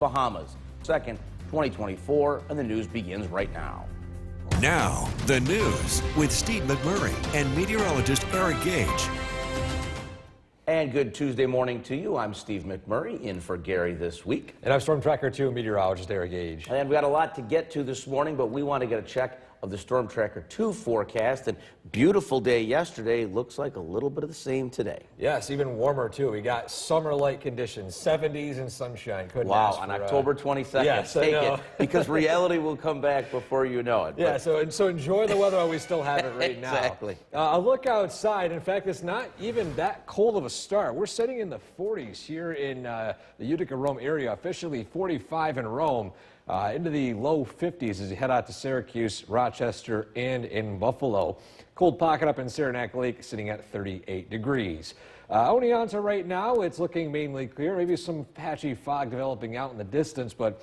Bahamas. 2nd, 2024, and the news begins right now. Now, the news with Steve McMurray and meteorologist Eric Gage. And good Tuesday morning to you. I'm Steve McMurray, in for Gary this week. And I'm Storm Tracker 2 meteorologist Eric Gage. And we've got a lot to get to this morning, but we want to get a check of the Storm Tracker 2 forecast. And beautiful day yesterday. Looks like a little bit of the same today. Yes, even warmer too. We got summer-like conditions, 70s and sunshine. Couldn't wow, ask on for, October 22nd. Yes, take I know. it, because reality will come back before you know it. Yeah, so enjoy the weather while we still have it right now. Exactly. A look outside. In fact, it's not even that cold of a start. We're sitting in the 40s here in the Utica-Rome area, officially 45 in Rome. Into the low 50s as you head out to Syracuse, Rochester, and in Buffalo. Cold pocket up in Saranac Lake sitting at 38 degrees. Oneonta right now, it's looking mainly clear. Maybe some patchy fog developing out in the distance, but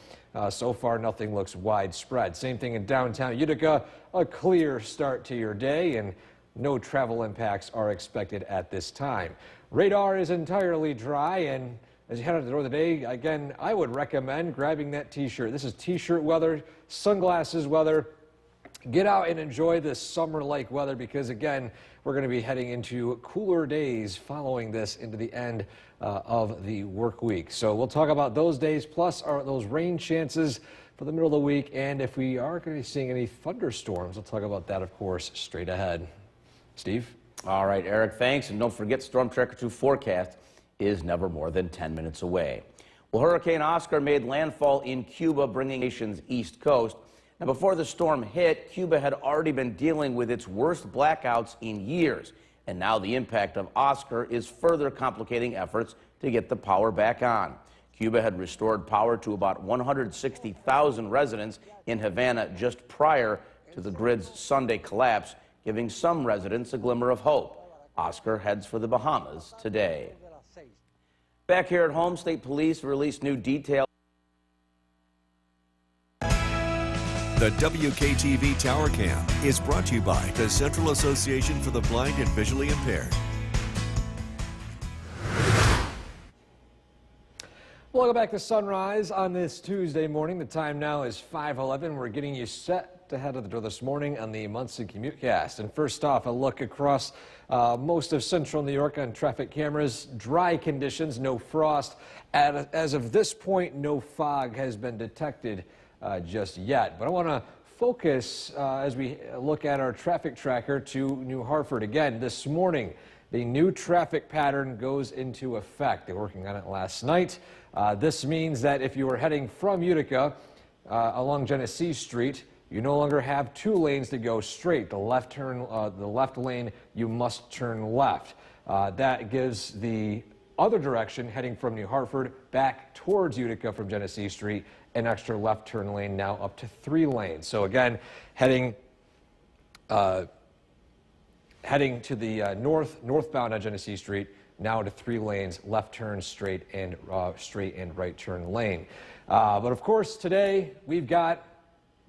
so far nothing looks widespread. Same thing in downtown Utica, a clear start to your day, and no travel impacts are expected at this time. Radar is entirely dry, and as you head out the door of the day, again, I would recommend grabbing that t-shirt. This is t-shirt weather, sunglasses weather. Get out and enjoy this summer-like weather because, again, we're going to be heading into cooler days following this into the end of the work week. So we'll talk about those days, plus those rain chances for the middle of the week. And if we are going to be seeing any thunderstorms, we'll talk about that, of course, straight ahead. Steve? All right, Eric, thanks. And don't forget, Storm Tracker 2 forecast is never more than 10 minutes away. Well, Hurricane Oscar made landfall in Cuba, bringing the nation's east coast. Now, before the storm hit, Cuba had already been dealing with its worst blackouts in years. And now the impact of Oscar is further complicating efforts to get the power back on. Cuba had restored power to about 160,000 residents in Havana just prior to the grid's Sunday collapse, giving some residents a glimmer of hope. Oscar heads for the Bahamas today. Back here at home, state police released new details. The WKTV Tower Cam is brought to you by the Central Association for the Blind and Visually Impaired. Welcome back to Sunrise on this Tuesday morning. The time now is 5:11. We're getting you set to head out the door this morning on the Munson CommuteCast. And first off, a look across most of central New York on traffic cameras. Dry conditions, no frost. As of this point, no fog has been detected just yet. But I want to focus as we look at our traffic tracker to New Hartford. Again, this morning, the new traffic pattern goes into effect. They were working on it last night. This means that if you were heading from Utica along Genesee Street, you no longer have two lanes to go straight. The left lane, you must turn left. That gives the other direction, heading from New Hartford back towards Utica from Genesee Street, an extra left turn lane, now up to 3 lanes. So again, heading to the northbound on Genesee Street, now to 3 lanes, left turn, straight and right turn lane. But of course, today we've got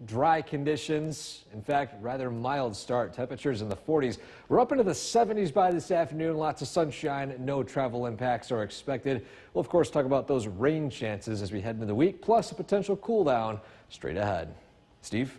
dry conditions. In fact, rather mild start. Temperatures in the 40s. We're up into the 70s by this afternoon. Lots of sunshine. No travel impacts are expected. We'll, of course, talk about those rain chances as we head into the week, plus a potential cool down straight ahead. Steve?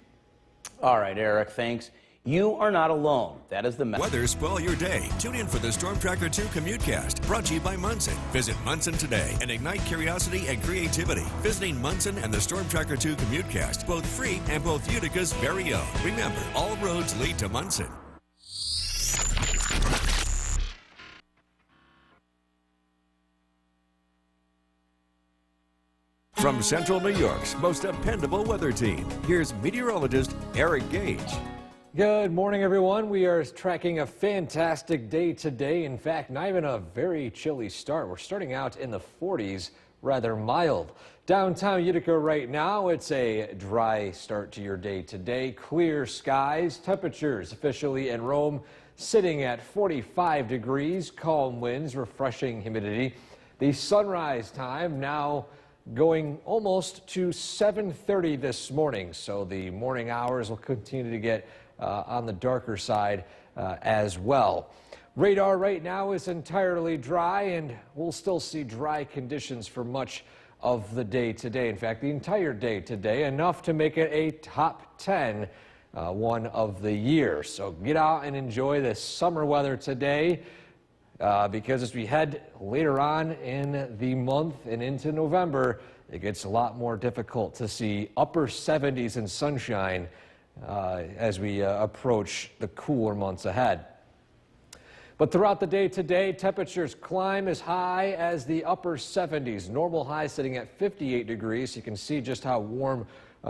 All right, Eric, thanks. You are not alone. That is the message. Weather spoil your day. Tune in for the Storm Tracker 2 CommuteCast, brought to you by Munson. Visit Munson today and ignite curiosity and creativity. Visiting Munson and the Storm Tracker 2 CommuteCast, both free and both Utica's very own. Remember, all roads lead to Munson. From Central New York's most dependable weather team, here's meteorologist Eric Gage. Good morning, everyone. We are tracking a fantastic day today. In fact, not even a very chilly start. We're starting out in the 40s, rather mild. Downtown Utica right now, it's a dry start to your day today. Clear skies, temperatures officially in Rome sitting at 45 degrees, calm winds, refreshing humidity. The sunrise time now going almost to 7:30 this morning, so the morning hours will continue to get on the darker side as well. Radar right now is entirely dry, and we'll still see dry conditions for much of the day today. In fact, the entire day today, enough to make it a top 10 one of the year. So get out and enjoy this summer weather today because as we head later on in the month and into November, it gets a lot more difficult to see upper 70s and sunshine as we approach the cooler months ahead. But throughout the day today, temperatures climb as high as the upper 70s. Normal high sitting at 58 degrees. You can see just how warm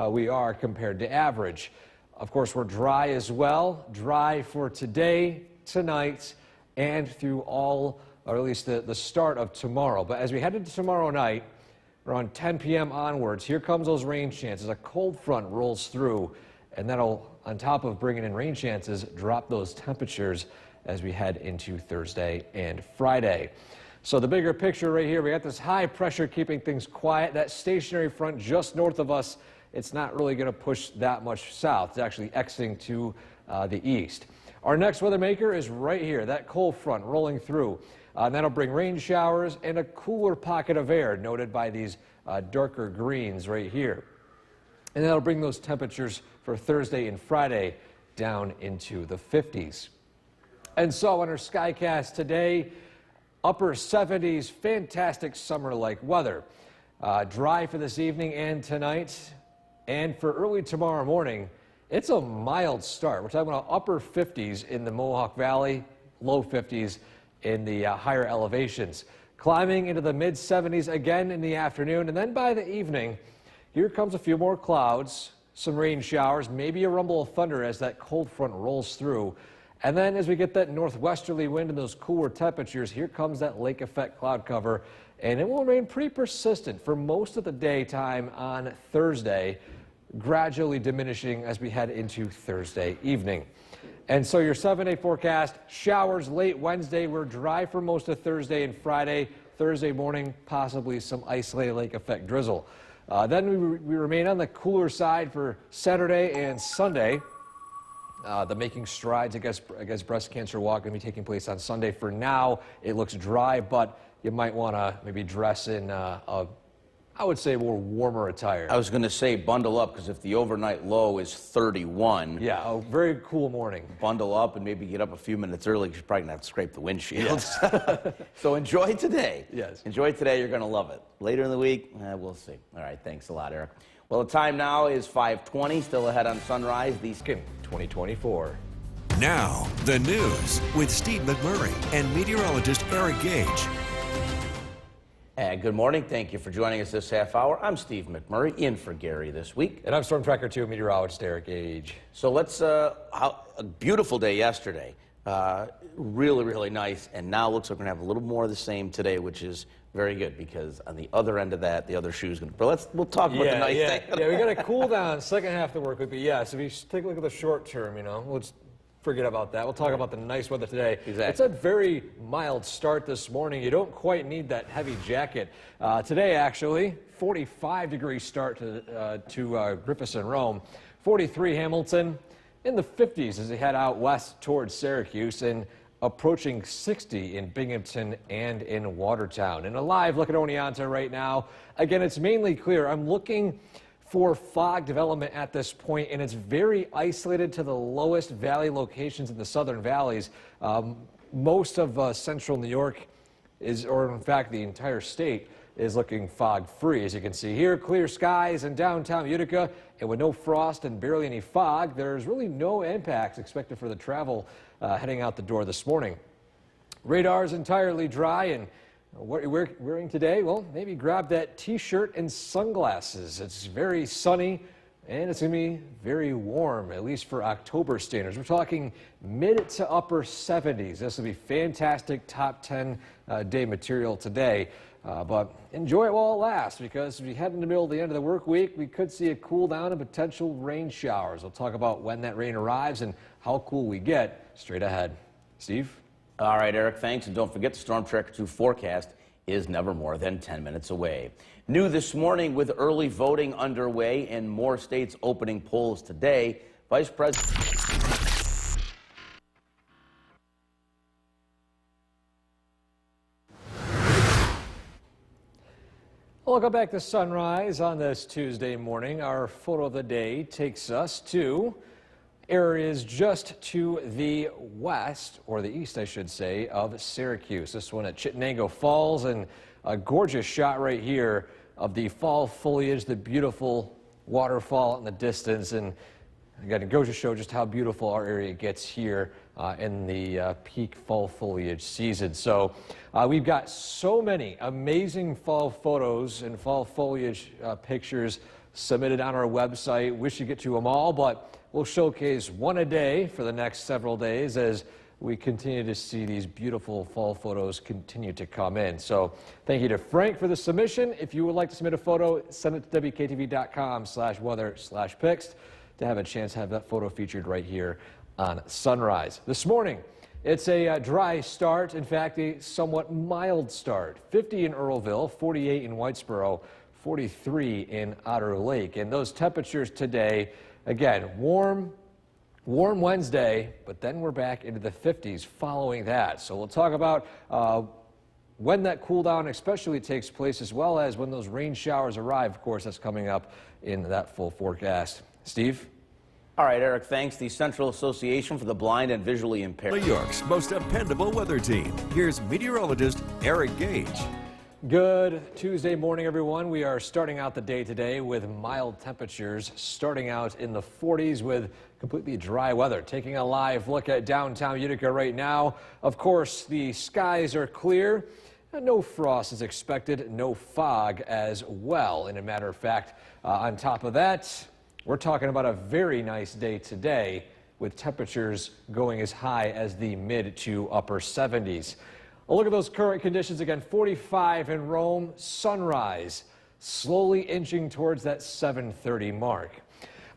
we are compared to average. Of course, we're dry as well. Dry for today, tonight, and through all, or at least the start of tomorrow. But as we head into tomorrow night, around 10 p.m. onwards, here comes those rain chances. A cold front rolls through, and that'll, on top of bringing in rain chances, drop those temperatures as we head into Thursday and Friday. So the bigger picture right here, we got this high pressure keeping things quiet. That stationary front just north of us, it's not really going to push that much south. It's actually exiting to the east. Our next weather maker is right here, that cold front rolling through. That'll bring rain showers and a cooler pocket of air, noted by these darker greens right here. And that'll bring those temperatures for Thursday and Friday down into the 50s. And so on our Skycast today, upper 70s, fantastic summer-like weather. Dry for this evening and tonight. And for early tomorrow morning, it's a mild start. We're talking about upper 50s in the Mohawk Valley, low 50s in the higher elevations. Climbing into the mid-70s again in the afternoon. And then by the evening, here comes a few more clouds, some rain showers, maybe a rumble of thunder as that cold front rolls through. And then as we get that northwesterly wind and those cooler temperatures, here comes that lake effect cloud cover, and it will remain pretty persistent for most of the daytime on Thursday, gradually diminishing as we head into Thursday evening. And so your 7-day forecast, showers late Wednesday. We're dry for most of Thursday and Friday. Thursday morning, possibly some isolated lake effect drizzle. Then we remain on the cooler side for Saturday and Sunday. The Making Strides against Breast Cancer Walk going to be taking place on Sunday. For now, it looks dry, but you might want to maybe dress in I would say more warmer attire. I was going to say bundle up, because if the overnight low is 31. Yeah, a very cool morning. Bundle up and maybe get up a few minutes early, because you're probably going to have to scrape the windshield. Yes. So enjoy today. Yes. Enjoy today. You're going to love it. Later in the week, we'll see. All right. Thanks a lot, Eric. Well, the time now is 5:20. Still ahead on Sunrise. These 2024. Now, the news with Steve McMurray and meteorologist Eric Gage. And good morning. Thank you for joining us this half hour. I'm Steve McMurray, in for Gary this week. And I'm Storm Tracker 2 meteorologist Eric Gage. So let's, a beautiful day yesterday. Really, really nice. And now looks like we're going to have a little more of the same today, which is very good, because on the other end of that, the other shoe is going to... But we'll talk about the nice thing. Yeah, we got to cool down second half of the work week. But yeah, so if you take a look at the short term, let's forget about that. We'll talk about the nice weather today. Exactly. It's a very mild start this morning. You don't quite need that heavy jacket. Today, actually, 45-degree start to Griffiths and Rome. 43 Hamilton. In the 50s as they head out west towards Syracuse, and approaching 60 in Binghamton and in Watertown. And a live look at Oneonta right now. Again, it's mainly clear. I'm looking for fog development at this point, and it's very isolated to the lowest valley locations in the southern valleys. Most of central New York or in fact the entire state, is looking fog-free. As you can see here, clear skies in downtown Utica, and with no frost and barely any fog, there's really no impacts expected for the travel heading out the door this morning. Radar is entirely dry, and what you're wearing today, well, maybe grab that t-shirt and sunglasses. It's very sunny, and it's going to be very warm, at least for October standards. We're talking mid to upper 70s. This will be fantastic top 10 day material today. But enjoy it while it lasts, because as we head in the middle of the end of the work week, we could see a cool down and potential rain showers. We'll talk about when that rain arrives and how cool we get straight ahead. Steve? All right, Eric, thanks. And don't forget, the Storm Tracker 2 forecast is never more than 10 minutes away. New this morning, with early voting underway and more states opening polls today, Vice President... Welcome back to Sunrise on this Tuesday morning. Our photo of the day takes us to areas just to the west, or the east, I should say, of Syracuse. This one at Chittenango Falls, and a gorgeous shot right here of the fall foliage, the beautiful waterfall in the distance. And again, it goes to show just how beautiful our area gets here in the peak fall foliage season. So we've got so many amazing fall photos and fall foliage pictures submitted on our website. Wish you get to them all, but we'll showcase one a day for the next several days as we continue to see these beautiful fall photos continue to come in. So thank you to Frank for the submission. If you would like to submit a photo, send it to WKTV.com/weather/pics to have a chance to have that photo featured right here on Sunrise. This morning, it's a dry start. In fact, a somewhat mild start. 50 in Earlville, 48 in Whitesboro, 43 in Otter Lake. And those temperatures today, again, warm Wednesday, but then we're back into the 50s following that. So we'll talk about when that cool down especially takes place, as well as when those rain showers arrive. Of course, that's coming up in that full forecast. Steve? All right, Eric, thanks. The Central Association for the Blind and Visually Impaired. New York's most dependable weather team. Here's meteorologist Eric Gage. Good Tuesday morning, everyone. We are starting out the day today with mild temperatures, starting out in the 40s with completely dry weather. Taking a live look at downtown Utica right now. Of course, the skies are clear. No frost is expected, no fog as well. And a matter of fact, on top of that, we're talking about a very nice day today with temperatures going as high as the mid to upper 70s. A look at those current conditions again. 45 in Rome. Sunrise slowly inching towards that 7:30 mark.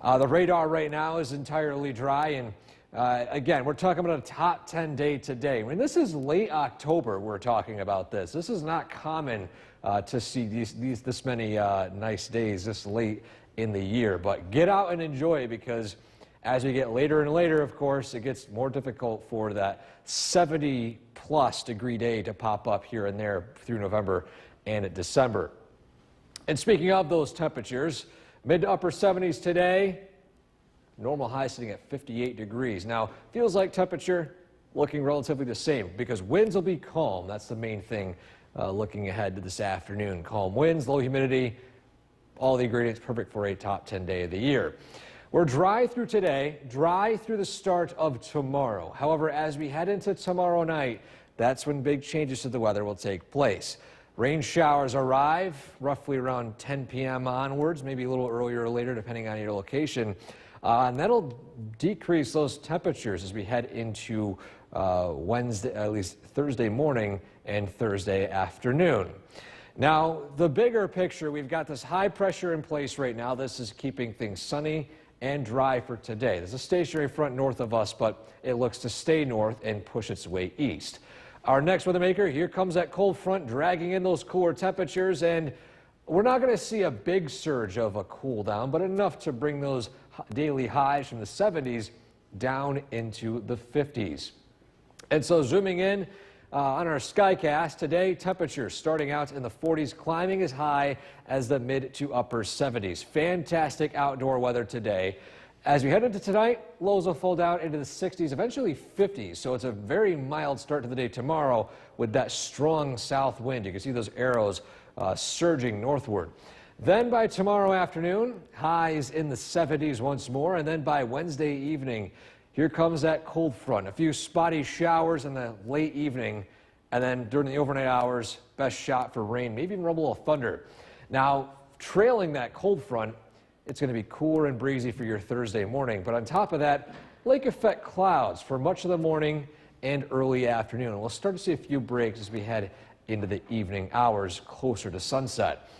The radar right now is entirely dry, and again, we're talking about a top 10 day today. I mean, this is late October. We're talking about this. This is not common to see this many nice days this late in the year, but get out and enjoy, because as we get later and later, of course, it gets more difficult for that 70+ degree day to pop up here and there through November and December. And speaking of those temperatures, mid to upper 70s today, normal high sitting at 58 degrees. Now, feels like temperature looking relatively the same because winds will be calm. That's the main thing looking ahead to this afternoon. Calm winds, low humidity, all the ingredients perfect for a top 10 day of the year. We're dry through today, dry through the start of tomorrow. However, as we head into tomorrow night, that's when big changes to the weather will take place. Rain showers arrive roughly around 10 p.m. onwards, maybe a little earlier or later depending on your location. And that'll decrease those temperatures as we head into Wednesday, at least Thursday morning and Thursday afternoon. Now, the bigger picture, we've got this high pressure in place right now. This is keeping things sunny and dry for today. There's a stationary front north of us, but it looks to stay north and push its way east. Our next weather maker, here comes that cold front dragging in those cooler temperatures, and we're not going to see a big surge of a cool down, but enough to bring those daily highs from the 70s down into the 50s. And so zooming in on our Skycast today, temperatures starting out in the 40s, climbing as high as the mid to upper 70s. Fantastic outdoor weather today. As we head into tonight, lows will fall down into the 60s, eventually 50s. So it's a very mild start to the day tomorrow with that strong south wind. You can see those arrows surging northward. Then by tomorrow afternoon, highs in the 70s once more. And then by Wednesday evening, here comes that cold front. A few spotty showers in the late evening, and then during the overnight hours, best shot for rain, maybe even rumble of thunder. Now, trailing that cold front, it's going to be cooler and breezy for your Thursday morning. But on top of that, lake effect clouds for much of the morning and early afternoon. We'll start to see a few breaks as we head into the evening hours closer to sunset.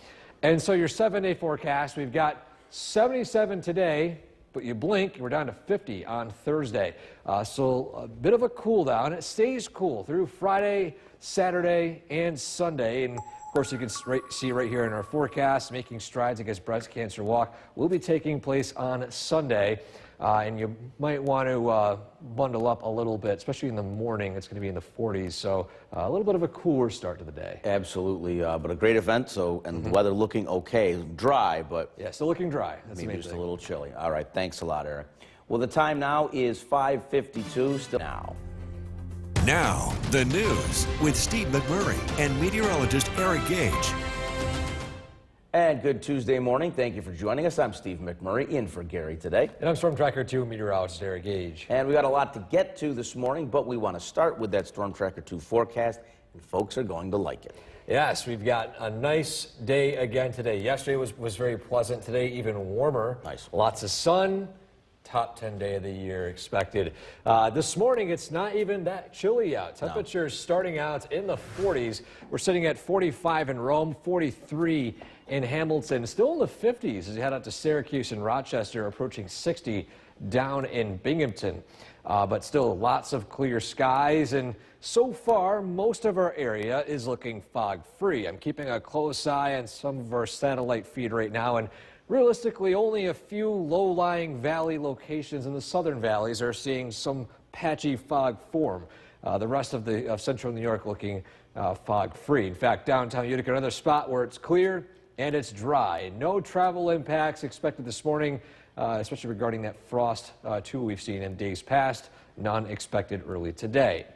And so your 7-day forecast, we've got 77 today, but you blink, we're down to 50 on Thursday. So a bit of a cool down. It stays cool through Friday, Saturday, and Sunday. And of course, you can see right here in our forecast, Making Strides Against Breast Cancer Walk will be taking place on Sunday. And you might want to bundle up a little bit, especially in the morning. It's going to be in the 40s, so a little bit of a cooler start to the day. Absolutely, but a great event. The weather looking okay, dry, but yeah, still looking dry. That's maybe the main just thing. a little chilly. All right, thanks a lot, Eric. Well, the time now is 5:52. Still now. Now, the news with Steve McMurray and meteorologist Eric Gage. And good Tuesday morning. Thank you for joining us. I'm Steve McMurray, in for Gary today. And I'm Storm Tracker 2 meteorologist Eric Gage. And we got a lot to get to this morning, but we want to start with that Storm Tracker 2 forecast, and folks are going to like it. Yes, we've got a nice day again today. Yesterday was very pleasant. Today, even warmer. Nice. Lots of sun. Top 10 day of the year expected. This morning, it's not even that chilly out. Temperatures starting out in the 40s. We're sitting at 45 in Rome, 43 in Hamilton, still in the 50s as you head out to Syracuse and Rochester, approaching 60 down in Binghamton. But still lots of clear skies, and so far most of our area is looking fog-free. I'm keeping a close eye on some of our satellite feed right now, and realistically, only a few low-lying valley locations in the southern valleys are seeing some patchy fog form. The rest of central New York looking fog-free. In fact, downtown Utica, another spot where it's clear and it's dry. No travel impacts expected this morning, especially regarding that frost too we've seen in days past. None expected early today.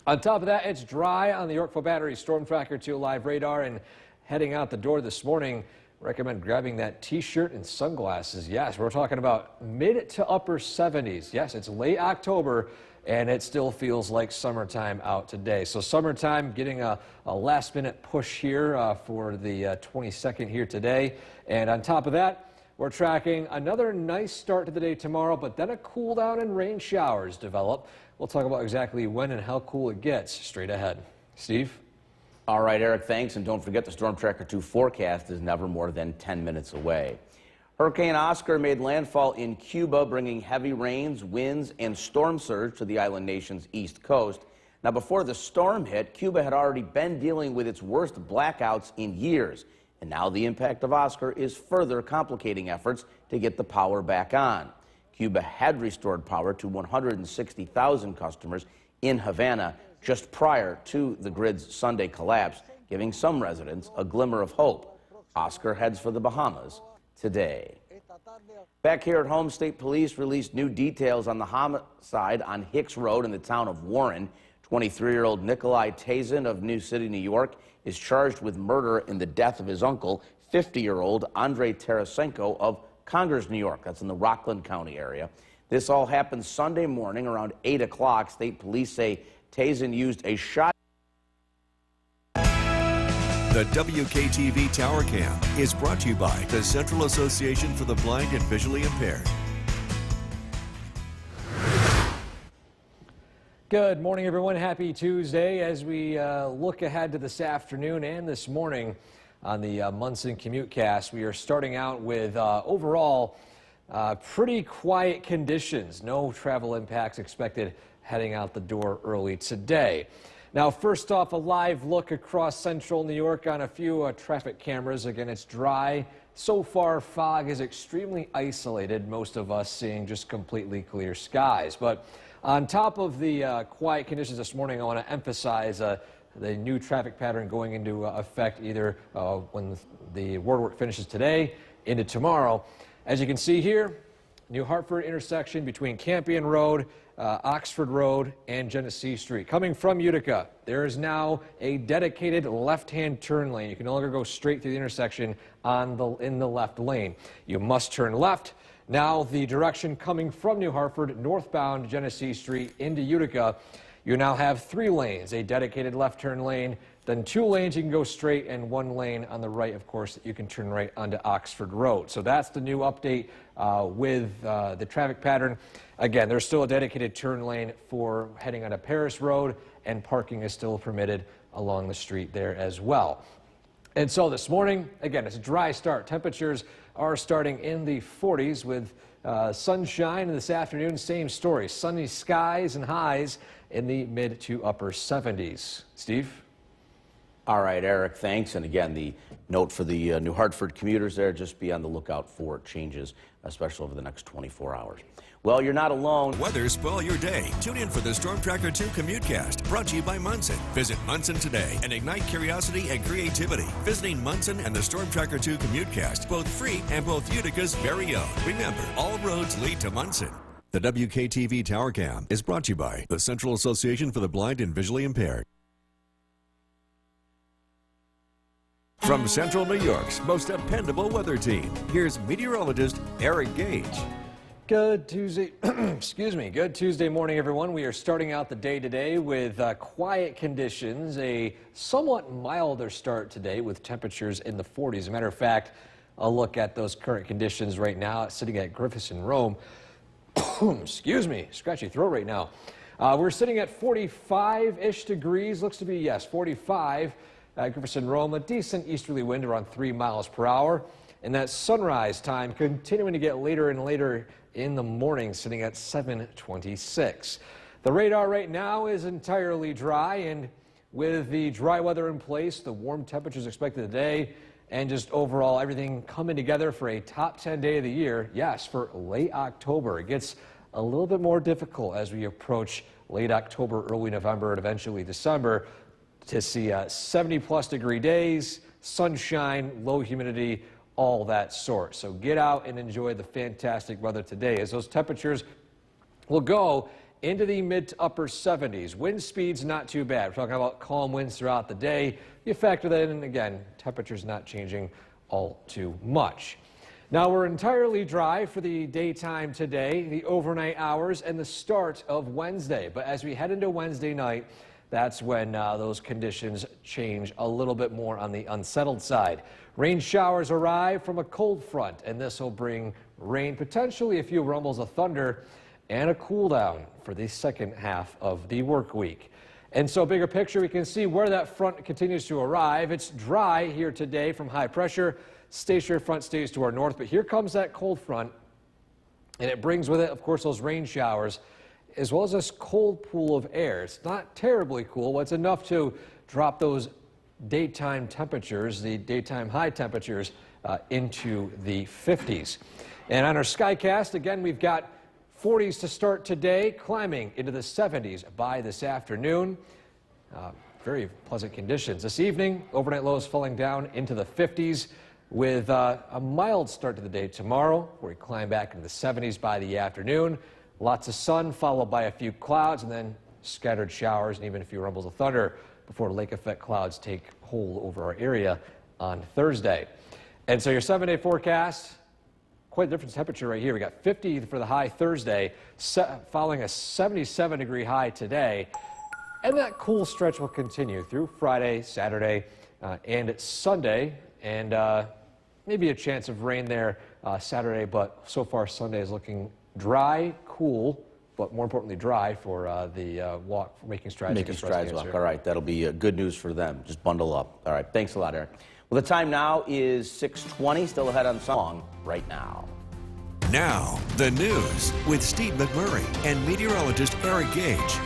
On top of that, it's dry on the Yorkville Battery Storm Tracker 2 live radar, and heading out the door this morning, recommend grabbing that t-shirt and sunglasses. Yes, we're talking about mid to upper 70s. Yes, it's late October, and it still feels like summertime out today. So summertime getting a last-minute push here for the 22nd here today. And on top of that, we're tracking another nice start to the day tomorrow, but then a cool down and rain showers develop. We'll talk about exactly when and how cool it gets straight ahead. Steve? All right, Eric, thanks. And don't forget, the Storm Tracker 2 forecast is never more than 10 minutes away. Hurricane Oscar made landfall in Cuba, bringing heavy rains, winds, and storm surge to the island nation's east coast. Now, before the storm hit, Cuba had already been dealing with its worst blackouts in years. And now the impact of Oscar is further complicating efforts to get the power back on. Cuba had restored power to 160,000 customers in Havana just prior to the grid's Sunday collapse, giving some residents a glimmer of hope. Oscar heads for the Bahamas today. Back here at home, state police released new details on the homicide on Hicks Road in the town of Warren. 23-year-old Nikolai Tazin of New City, New York, is charged with murder in the death of his uncle, 50-year-old Andrei Tarasenko of Congers, New York. That's in the Rockland County area. This all happened Sunday morning around 8 o'clock. State police say Tazin used a shot. The WKTV Tower Cam is brought to you by the Central Association for the Blind and Visually Impaired. Good morning, everyone. Happy Tuesday. As we look ahead to this afternoon and this morning on the Munson Commute Cast, we are starting out with overall pretty quiet conditions. No travel impacts expected heading out the door early today. Now, first off, a live look across central New York on a few traffic cameras. Again, it's dry. So far, fog is extremely isolated, most of us seeing just completely clear skies. But on top of the quiet conditions this morning, I want to emphasize the new traffic pattern going into effect either when the ward work finishes today into tomorrow. As you can see here, New Hartford intersection between Campion Road, Oxford Road, and Genesee Street. Coming from Utica, there is now a dedicated left-hand turn lane. You can no longer go straight through the intersection in the left lane. You must turn left. Now the direction coming from New Hartford, northbound Genesee Street into Utica, you now have 3 lanes, a dedicated left turn lane, then 2 lanes you can go straight, and 1 lane on the right, of course, that you can turn right onto Oxford Road. So that's the new update with the traffic pattern. Again, there's still a dedicated turn lane for heading onto Paris Road, and parking is still permitted along the street there as well. And so this morning, again, it's a dry start. Temperatures are starting in the 40s with sunshine, and this afternoon, same story. Sunny skies and highs in the mid to upper 70s. Steve? All right, Eric, thanks. And again, the note for the New Hartford commuters there, just be on the lookout for changes, especially over the next 24 hours. Well, you're not alone. Weather spoil your day. Tune in for the Storm Tracker 2 Commutecast, brought to you by Munson. Visit Munson today and ignite curiosity and creativity. Visiting Munson and the Storm Tracker 2 Commutecast, both free and both Utica's very own. Remember, all roads lead to Munson. The WKTV Tower Cam is brought to you by the Central Association for the Blind and Visually Impaired. From Central New York's most dependable weather team, here's meteorologist Eric Gage. Good Tuesday, good Tuesday morning, everyone. We are starting out the day today with quiet conditions, a somewhat milder start today with temperatures in the 40s. As a matter of fact, I'll look at those current conditions right now, sitting at Griffiths and Rome. Scratchy throat right now. We're sitting at 45-ish degrees, looks to be, yes, 45. Griffiths and Rome, a decent easterly wind around 3 miles per hour. And that sunrise time continuing to get later and later in the morning, sitting at 7:26. The radar right now is entirely dry, and with the dry weather in place, the warm temperatures expected today, and just overall everything coming together for a top 10 day of the year, yes, for late October. It gets a little bit more difficult as we approach late October, early November, and eventually December to see 70-plus degree days, sunshine, low humidity, all that sort. So get out and enjoy the fantastic weather today, as those temperatures will go into the mid to upper 70s. Wind speeds not too bad. We're talking about calm winds throughout the day. You factor that in, and again, temperatures not changing all too much. Now we're entirely dry for the daytime today, the overnight hours, and the start of Wednesday. But as we head into Wednesday night, that's when those conditions change a little bit more on the unsettled side. Rain showers arrive from a cold front, and this will bring rain, potentially a few rumbles of thunder, and a cool down for the second half of the work week. And so bigger picture, we can see where that front continues to arrive. It's dry here today from high pressure. Stationary front stays to our north, but here comes that cold front, and it brings with it, of course, those rain showers, as well as this cold pool of air. It's not terribly cool, but it's enough to drop those daytime temperatures, the daytime high temperatures, into the 50s. And on our Skycast, again, we've got 40s to start today, climbing into the 70s by this afternoon. Very pleasant conditions. This evening, overnight lows falling down into the 50s with a mild start to the day tomorrow, where we climb back into the 70s by the afternoon. Lots of sun followed by a few clouds, and then scattered showers and even a few rumbles of thunder before lake effect clouds take hold over our area on Thursday. And so your 7-day forecast, quite a different temperature right here. We got 50 for the high Thursday, following a 77-degree high today. And that cool stretch will continue through Friday, Saturday, and Sunday. And maybe a chance of rain there Saturday, but so far Sunday is looking dry, cool, but more importantly dry for the walk, for making strides. Making strides walk. All right, that'll be good news for them. Just bundle up. All right, thanks a lot, Eric. Well, the time now is 6:20, still ahead on song right now. Now, the news with Steve McMurray and meteorologist Eric Gage.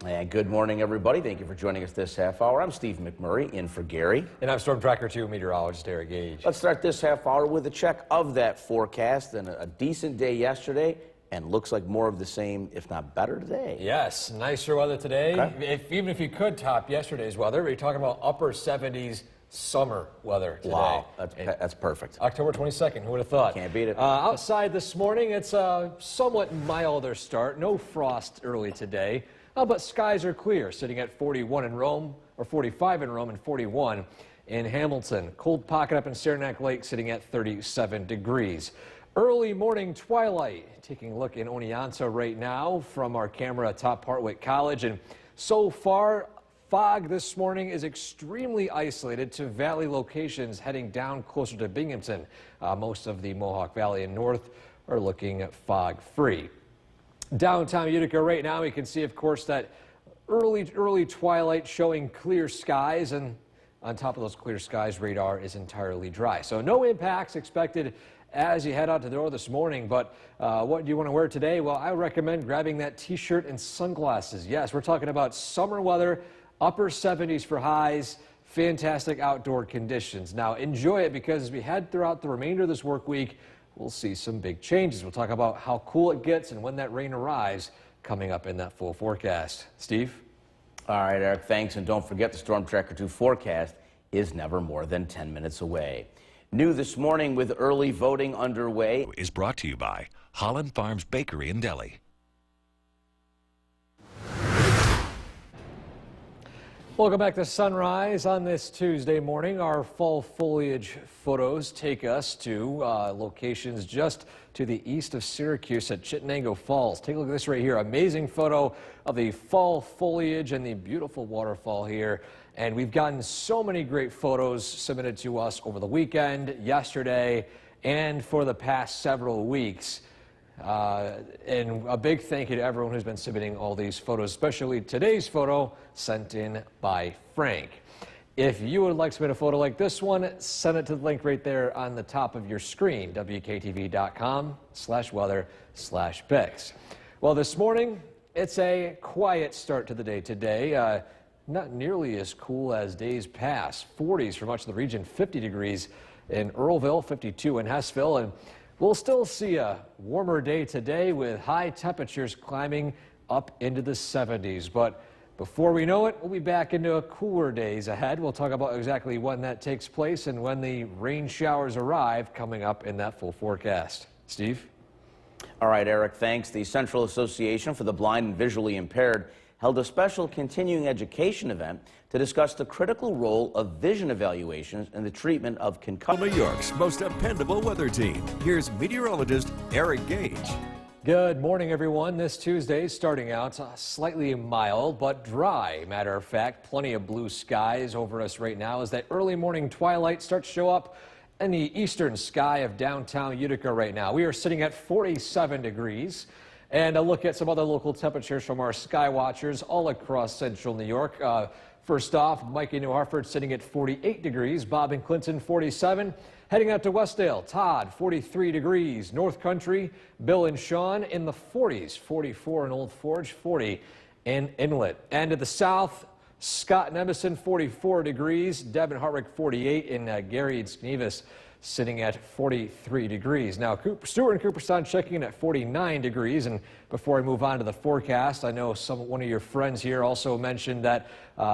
And good morning, everybody. Thank you for joining us this half hour. I'm Steve McMurray, in for Gary. And I'm Storm Tracker 2 meteorologist Eric Gage. Let's start this half hour with a check of that forecast. And a decent day yesterday, and looks like more of the same, if not better today. Yes, nicer weather today. Okay. Even if you could top yesterday's weather, we're talking about upper 70s summer weather today. Wow, that's perfect. October 22nd, who would have thought? Can't beat it. Outside this morning, it's a somewhat milder start. No frost early today. But skies are clear, sitting at 41 in Rome, or 45 in Rome, and 41 in Hamilton. Cold pocket up in Saranac Lake, sitting at 37 degrees. Early morning twilight. Taking a look in Oneonta right now from our camera atop Partwick College. And so far, fog this morning is extremely isolated to valley locations heading down closer to Binghamton. Most of the Mohawk Valley and north are looking fog-free. Downtown Utica right now, we can see, of course, that early twilight showing clear skies, and on top of those clear skies, radar is entirely dry. So no impacts expected as you head out the door this morning. But what do you want to wear today? Well, I recommend grabbing that t-shirt and sunglasses. Yes, we're talking about summer weather, upper 70s for highs, fantastic outdoor conditions. Now enjoy it, because as we head throughout the remainder of this work week, we'll see some big changes. We'll talk about how cool it gets and when that rain arrives coming up in that full forecast. Steve? All right, Eric, thanks. And don't forget, the Storm Tracker 2 forecast is never more than 10 minutes away. New this morning, with early voting underway, Is brought to you by Holland Farms Bakery and Deli. Welcome back to Sunrise on this Tuesday morning. Our fall foliage photos take us to locations just to the east of Syracuse at Chittenango Falls. Take a look at this right here. Amazing photo of the fall foliage and the beautiful waterfall here. And we've gotten so many great photos submitted to us over the weekend, yesterday, and for the past several weeks. And a big thank you to everyone who's been submitting all these photos, especially today's photo sent in by Frank. If you would like to submit a photo like this one, send it to the link right there on the top of your screen, wktv.com/weather/pics. Well, this morning, it's a quiet start to the day today. Not nearly as cool as days past. 40s for much of the region, 50 degrees in Earlville, 52 in Hessville, and we'll still see a warmer day today with high temperatures climbing up into the 70s. But before we know it, we'll be back into cooler days ahead. We'll talk about exactly when that takes place and when the rain showers arrive coming up in that full forecast. Steve? All right, Eric, thanks. The Central Association for the Blind and Visually Impaired held a special continuing education event to discuss the critical role of vision evaluations in the treatment of concussion. New York's most dependable weather team. Here's meteorologist Eric Gage. Good morning, everyone. This Tuesday starting out slightly mild but dry. Matter of fact, plenty of blue skies over us right now as that early morning twilight starts to show up in the eastern sky of downtown Utica right now. We are sitting at 47 degrees. And a look at some other local temperatures from our sky watchers all across central New York. First off, Mike in New Hartford sitting at 48 degrees. Bob in Clinton, 47. Heading out to Westdale, Todd, 43 degrees. North Country, Bill and Sean in the 40s. 44 in Old Forge, 40 in Inlet. And to the south, Scott and Emerson, 44 degrees. Deb and Hartwick, 48 in Gary and Snevis, sitting at 43 degrees. Now, Stewart and Cooperstown checking in at 49 degrees. And before I move on to the forecast, I know one of your friends here also mentioned that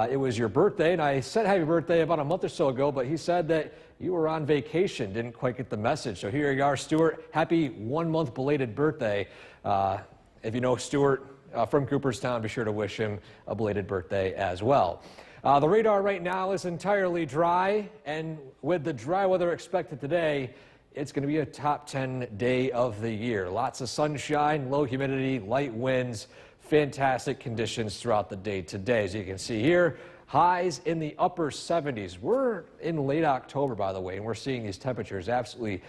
it was your birthday. And I said happy birthday about a month or so ago, but he said that you were on vacation, didn't quite get the message. So here you are, Stewart. Happy 1 month belated birthday. If you know Stewart from Cooperstown, be sure to wish him a belated birthday as well. The radar right now is entirely dry, and with the dry weather expected today, it's going to be a top 10 day of the year. Lots of sunshine, low humidity, light winds, fantastic conditions throughout the day today. As you can see here, highs in the upper 70s. We're in late October, by the way, and we're seeing these temperatures absolutely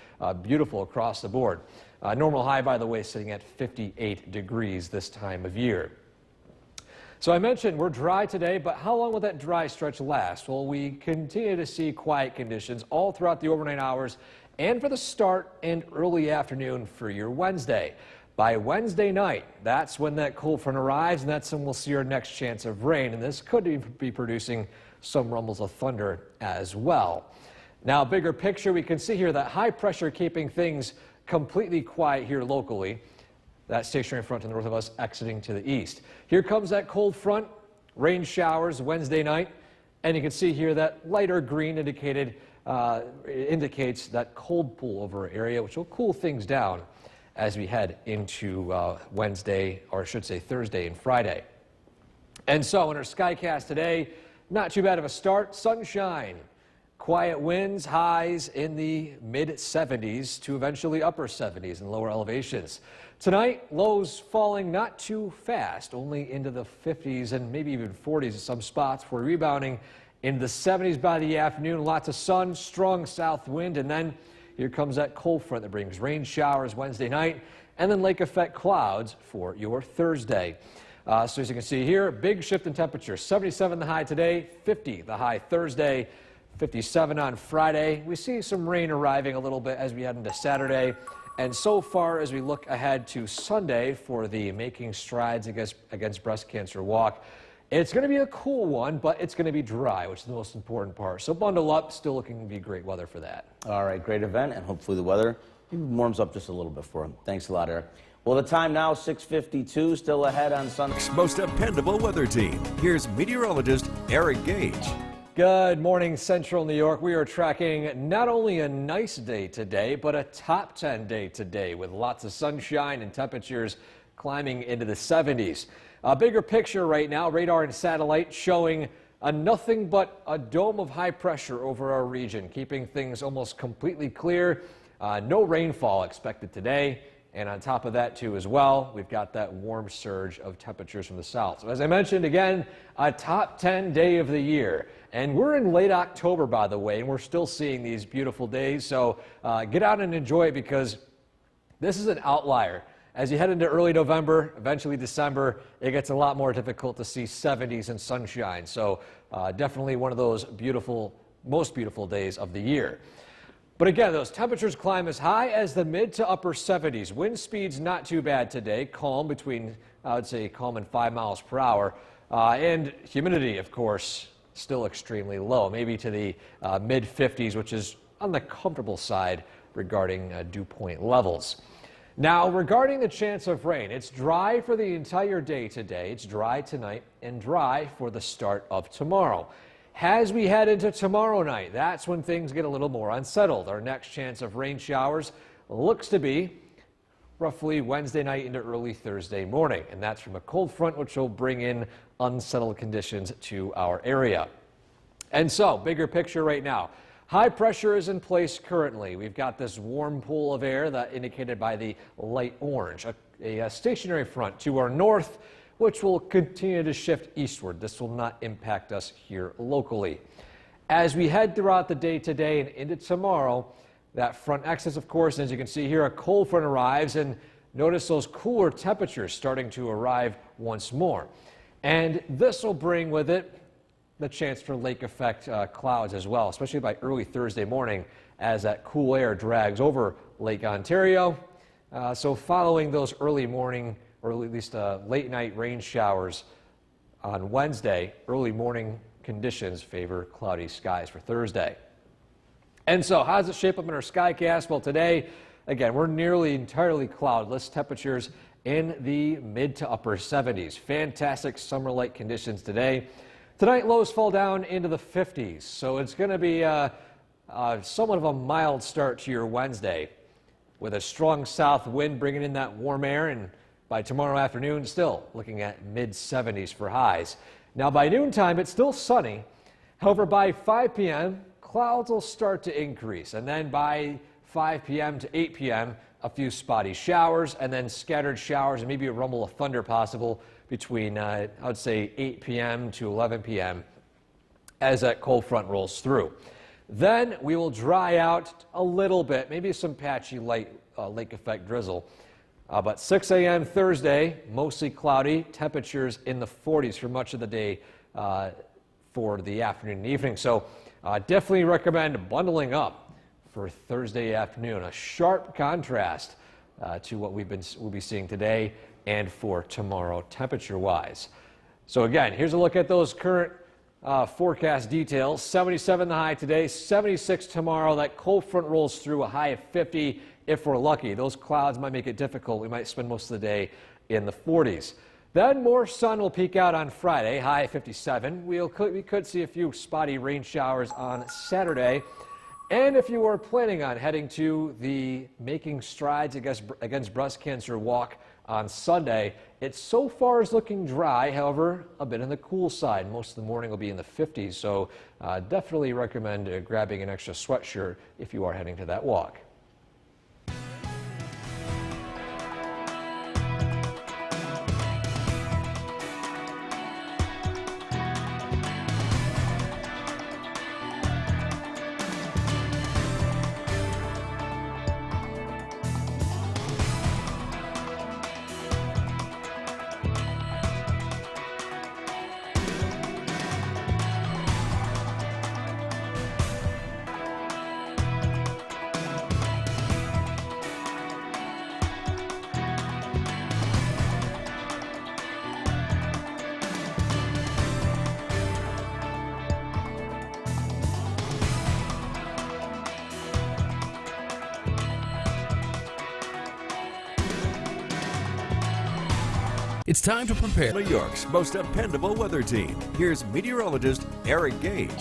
beautiful across the board. Normal high, by the way, sitting at 58 degrees this time of year. So I mentioned we're dry today, but how long will that dry stretch last? Well, we continue to see quiet conditions all throughout the overnight hours and for the start and early afternoon for your Wednesday. By Wednesday night, that's when that cold front arrives, and that's when we'll see our next chance of rain. And this could be producing some rumbles of thunder as well. Now, bigger picture, we can see here that high pressure keeping things completely quiet here locally. That stationary front to the north of us exiting to the east. Here comes that cold front, rain showers Wednesday night, and you can see here that lighter green indicates that cold pullover area, which will cool things down as we head into Wednesday, or I should say Thursday and Friday. And so in our Skycast today, not too bad of a start. Sunshine, quiet winds, highs in the mid-70s to eventually upper 70s in lower elevations. Tonight, lows falling not too fast, only into the 50s and maybe even 40s in some spots. We're rebounding into the 70s by the afternoon. Lots of sun, strong south wind, and then here comes that cold front that brings rain showers Wednesday night, and then lake effect clouds for your Thursday. So as you can see here, big shift in temperature. 77 the high today, 50 the high Thursday. 57 on Friday. We see some rain arriving a little bit as we head into Saturday. And so far, as we look ahead to Sunday for the Making Strides Against Breast Cancer Walk, it's going to be a cool one, but it's going to be dry, which is the most important part. So bundle up, still looking to be great weather for that. All right, great event, and hopefully the weather warms up just a little bit for him. Thanks a lot, Eric. Well, the time now, 6:52, still ahead on Sunday. Most dependable weather team. Here's meteorologist Eric Gage. Good morning, Central New York. We are tracking not only a nice day today, but a top 10 day today with lots of sunshine and temperatures climbing into the 70s. A bigger picture right now, radar and satellite showing nothing but a dome of high pressure over our region, keeping things almost completely clear. No rainfall expected today. And on top of that, too, as well, we've got that warm surge of temperatures from the south. So as I mentioned, again, a top 10 day of the year. And we're in late October, by the way, and we're still seeing these beautiful days. So get out and enjoy it, because this is an outlier. As you head into early November, eventually December, it gets a lot more difficult to see 70s and sunshine. So definitely one of those beautiful, most beautiful days of the year. But again, those temperatures climb as high as the mid to upper 70s. Wind speeds not too bad today, calm between, I would say, calm and 5 miles per hour. And humidity, of course, still extremely low, maybe to the mid 50s, which is on the comfortable side regarding dew point levels. Now, regarding the chance of rain, it's dry for the entire day today. It's dry tonight and dry for the start of tomorrow. As we head into tomorrow night, that's when things get a little more unsettled. Our next chance of rain showers looks to be roughly Wednesday night into early Thursday morning, and that's from a cold front which will bring in unsettled conditions to our area. And so, bigger picture right now. High pressure is in place currently. We've got this warm pool of air that indicated by the light orange, a stationary front to our north, which will continue to shift eastward. This will not impact us here locally. As we head throughout the day today and into tomorrow, that front exits, of course, and as you can see here, a cold front arrives, and notice those cooler temperatures starting to arrive once more. And this will bring with it the chance for lake effect clouds as well, especially by early Thursday morning as that cool air drags over Lake Ontario. So following those early morning, or at least late night rain showers on Wednesday, early morning conditions favor cloudy skies for Thursday. And so how does it shape up in our skycast? Well, today, again, we're nearly entirely cloudless, temperatures in the mid to upper 70s. Fantastic summer-like conditions today. Tonight, lows fall down into the 50s, so it's going to be somewhat of a mild start to your Wednesday, with a strong south wind bringing in that warm air, and by tomorrow afternoon, still looking at mid-70s for highs. Now, by noontime, it's still sunny. However, by 5 p.m., clouds will start to increase. And then by 5 p.m. to 8 p.m., a few spotty showers, and then scattered showers and maybe a rumble of thunder possible between, I would say, 8 p.m. to 11 p.m. as that cold front rolls through. Then we will dry out a little bit, maybe some patchy light lake effect drizzle. But 6 a.m. Thursday, mostly cloudy, temperatures in the 40s for much of the day for the afternoon and evening. So definitely recommend bundling up for Thursday afternoon. A sharp contrast to what we'll be seeing today and for tomorrow temperature-wise. So again, here's a look at those current forecast details. 77 the high today, 76 tomorrow. That cold front rolls through, a high of 50 if we're lucky. Those clouds might make it difficult. We might spend most of the day in the 40s. Then more sun will peek out on Friday, high of 57. We could see a few spotty rain showers on Saturday. And if you are planning on heading to the Making Strides Against Breast Cancer Walk on Sunday, it so far is looking dry, however, a bit on the cool side. Most of the morning will be in the 50s, so definitely recommend grabbing an extra sweatshirt if you are heading to that walk. It's time to prepare New York's most dependable weather team. Here's meteorologist Eric Gage.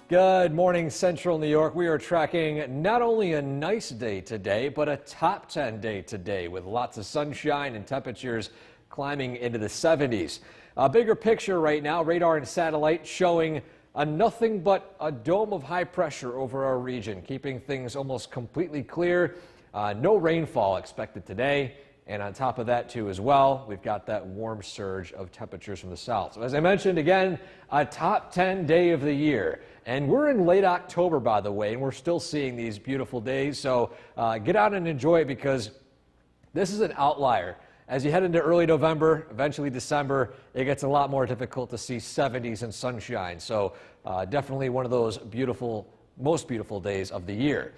Good morning, Central New York. We are tracking not only a nice day today, but a top 10 day today with lots of sunshine and temperatures climbing into the 70s. A bigger picture right now, radar and satellite showing nothing but a dome of high pressure over our region, keeping things almost completely clear. No rainfall expected today. And on top of that, too, as well, we've got that warm surge of temperatures from the south. So as I mentioned, again, a top 10 day of the year. And we're in late October, by the way, and we're still seeing these beautiful days. So get out and enjoy it because this is an outlier. As you head into early November, eventually December, it gets a lot more difficult to see 70s and sunshine. So definitely one of those beautiful, most beautiful days of the year.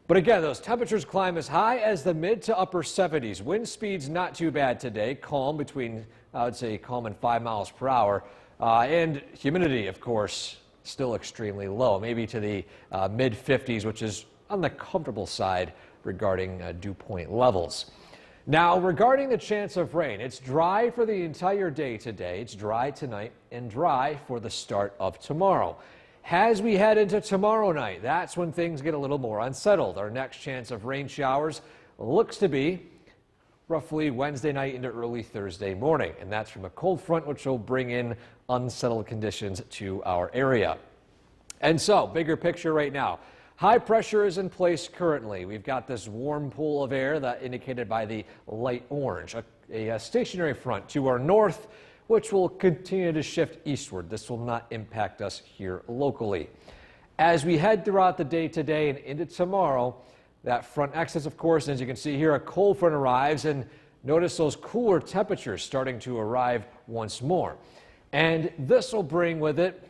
But again, those temperatures climb as high as the mid to upper 70s. Wind speeds not too bad today. Calm between, I would say, calm and 5 miles per hour. And humidity, of course, still extremely low, maybe to the mid 50s, which is on the comfortable side regarding dew point levels. Now, regarding the chance of rain, it's dry for the entire day today. It's dry tonight and dry for the start of tomorrow. As we head into tomorrow night, that's when things get a little more unsettled. Our next chance of rain showers looks to be roughly Wednesday night into early Thursday morning, and that's from a cold front which will bring in unsettled conditions to our area. And so, bigger picture right now. High pressure is in place currently. We've got this warm pool of air that indicated by the light orange, a stationary front to our north, which will continue to shift eastward. This will not impact us here locally. As we head throughout the day today and into tomorrow, that front exits, of course, and as you can see here, a cold front arrives, and notice those cooler temperatures starting to arrive once more. And this will bring with it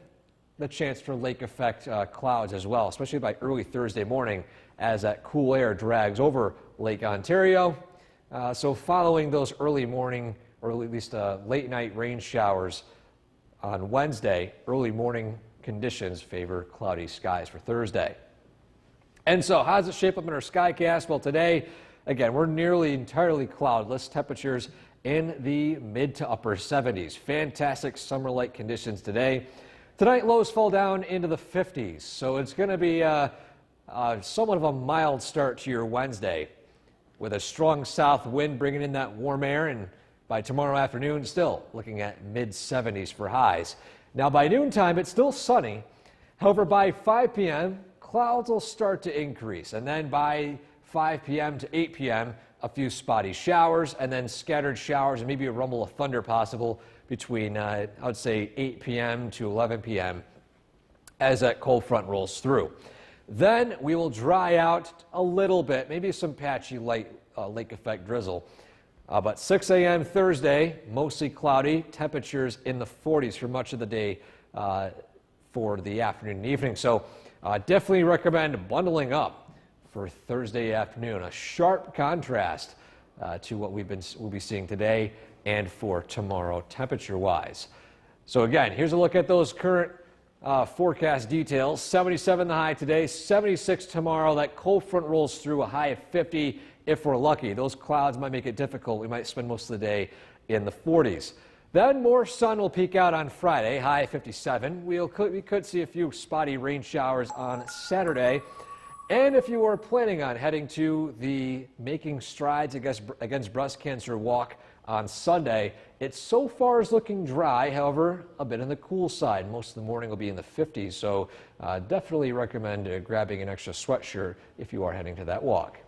the chance for lake effect clouds as well, especially by early Thursday morning as that cool air drags over Lake Ontario. So following those early morning or at least late night rain showers on Wednesday, early morning conditions favor cloudy skies for Thursday. And so how does it shape up in our skycast? Well, today, again, we're nearly entirely cloudless. Temperatures in the mid to upper 70s. Fantastic summer-like conditions today. Tonight, lows fall down into the 50s. So it's going to be somewhat of a mild start to your Wednesday with a strong south wind bringing in that warm air, and by tomorrow afternoon, still looking at mid-70s for highs. Now, by noontime, it's still sunny. However, by 5 p.m., clouds will start to increase. And then by 5 p.m. to 8 p.m., a few spotty showers, and then scattered showers and maybe a rumble of thunder possible between, I would say, 8 p.m. to 11 p.m. as that cold front rolls through. Then we will dry out a little bit, maybe some patchy light lake effect drizzle. But 6 a.m. Thursday, mostly cloudy, temperatures in the 40s for much of the day for the afternoon and evening. So definitely recommend bundling up for Thursday afternoon. A sharp contrast to what we'll be seeing today and for tomorrow temperature-wise. So again, here's a look at those current forecast details. 77 the high today, 76 tomorrow. That cold front rolls through, a high of 50 if we're lucky. Those clouds might make it difficult. We might spend most of the day in the 40s. Then more sun will peek out on Friday, high 57. We could see a few spotty rain showers on Saturday. And if you are planning on heading to the Making Strides Against Breast Cancer walk on Sunday, it so far is looking dry, however, a bit on the cool side. Most of the morning will be in the 50s, so definitely recommend grabbing an extra sweatshirt if you are heading to that walk.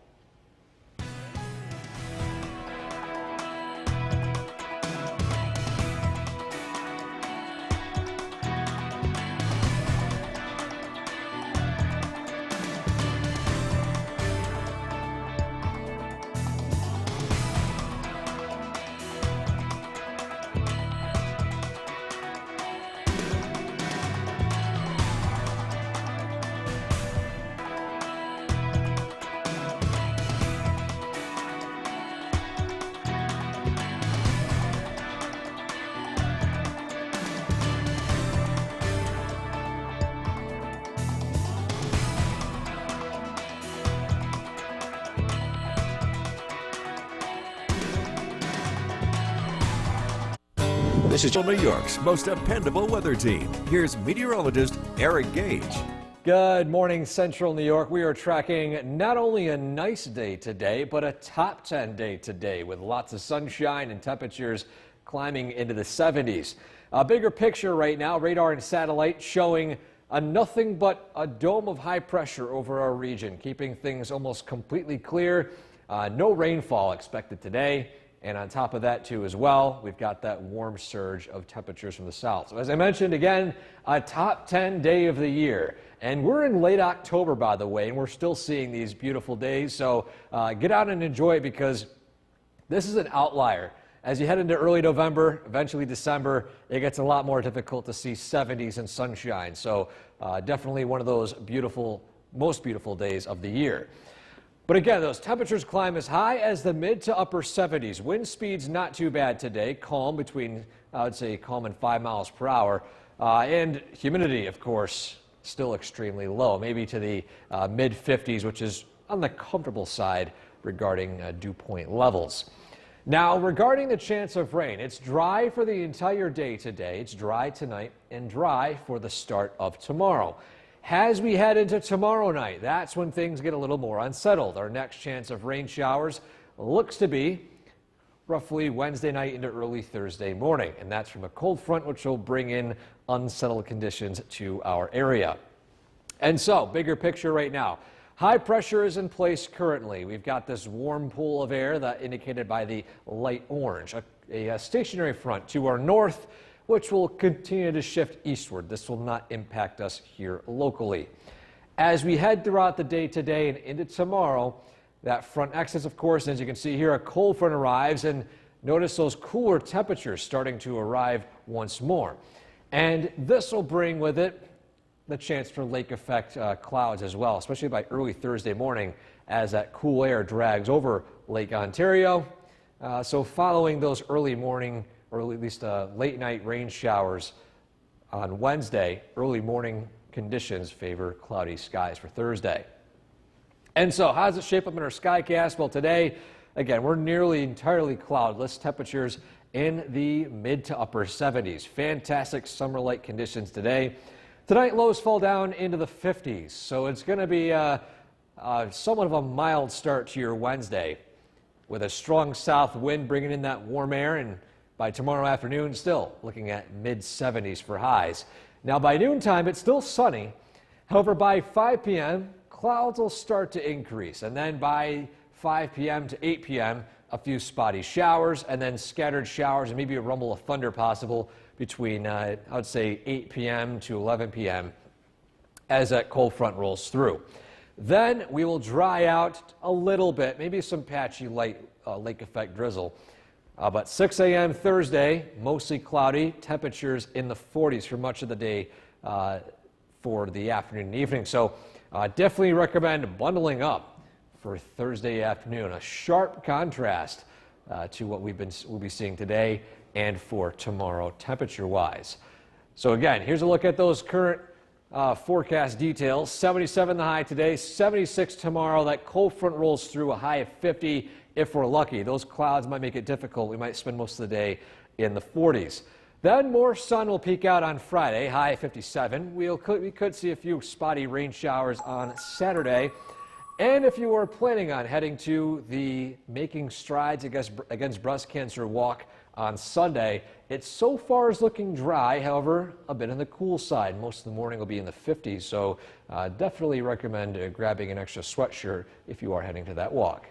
This is New York's most dependable weather team. Here's meteorologist Eric Gage. Good morning, Central New York. We are tracking not only a nice day today, but a top 10 day today with lots of sunshine and temperatures climbing into the 70s. A bigger picture right now, radar and satellite showing nothing but a dome of high pressure over our region, keeping things almost completely clear. No rainfall expected today. And on top of that, too, as well, we've got that warm surge of temperatures from the south. So as I mentioned, again, a top 10 day of the year. And we're in late October, by the way, and we're still seeing these beautiful days. So get out and enjoy it, because this is an outlier. As you head into early November, eventually December, it gets a lot more difficult to see 70s and sunshine. So definitely one of those beautiful, most beautiful days of the year. But again, those temperatures climb as high as the mid to upper 70s. Wind speeds not too bad today, calm between, I would say, calm and 5 miles per hour. And humidity, of course, still extremely low, maybe to the mid 50s, which is on the comfortable side regarding dew point levels. Now, regarding the chance of rain, it's dry for the entire day today. It's dry tonight and dry for the start of tomorrow. As we head into tomorrow night, that's when things get a little more unsettled. Our next chance of rain showers looks to be roughly Wednesday night into early Thursday morning, and that's from a cold front which will bring in unsettled conditions to our area. And so, bigger picture right now. High pressure is in place currently. We've got this warm pool of air that indicated by the light orange, a stationary front to our north, which will continue to shift eastward. This will not impact us here locally. As we head throughout the day today and into tomorrow, that front exits, of course, and as you can see here, a cold front arrives, and notice those cooler temperatures starting to arrive once more. And this will bring with it the chance for lake effect clouds as well, especially by early Thursday morning as that cool air drags over Lake Ontario. So following those early morning, or at least late night rain showers on Wednesday, early morning conditions favor cloudy skies for Thursday. And so how does it shape up in our skycast? Well, today, again, we're nearly entirely cloudless. Temperatures in the mid to upper 70s. Fantastic summer-like conditions today. Tonight, lows fall down into the 50s. So it's going to be somewhat of a mild start to your Wednesday, with a strong south wind bringing in that warm air, and by tomorrow afternoon, still looking at mid-70s for highs. Now, by noontime, it's still sunny. However, by 5 p.m., clouds will start to increase. And then by 5 p.m. to 8 p.m., a few spotty showers, and then scattered showers and maybe a rumble of thunder possible between, I would say, 8 p.m. to 11 p.m. as that cold front rolls through. Then we will dry out a little bit, maybe some patchy light lake effect drizzle. But 6 a.m. Thursday, mostly cloudy, temperatures in the 40s for much of the day for the afternoon and evening. So definitely recommend bundling up for Thursday afternoon. A sharp contrast to what we'll be seeing today and for tomorrow temperature-wise. So again, here's a look at those current forecast details. 77 the high today, 76 tomorrow. That cold front rolls through, a high of 50. If we're lucky, those clouds might make it difficult. We might spend most of the day in the 40s. Then more sun will peek out on Friday, high of 57. We could see a few spotty rain showers on Saturday. And if you are planning on heading to the Making Strides Against Breast Cancer walk on Sunday, it so far is looking dry, however, a bit on the cool side. Most of the morning will be in the 50s, so definitely recommend grabbing an extra sweatshirt if you are heading to that walk.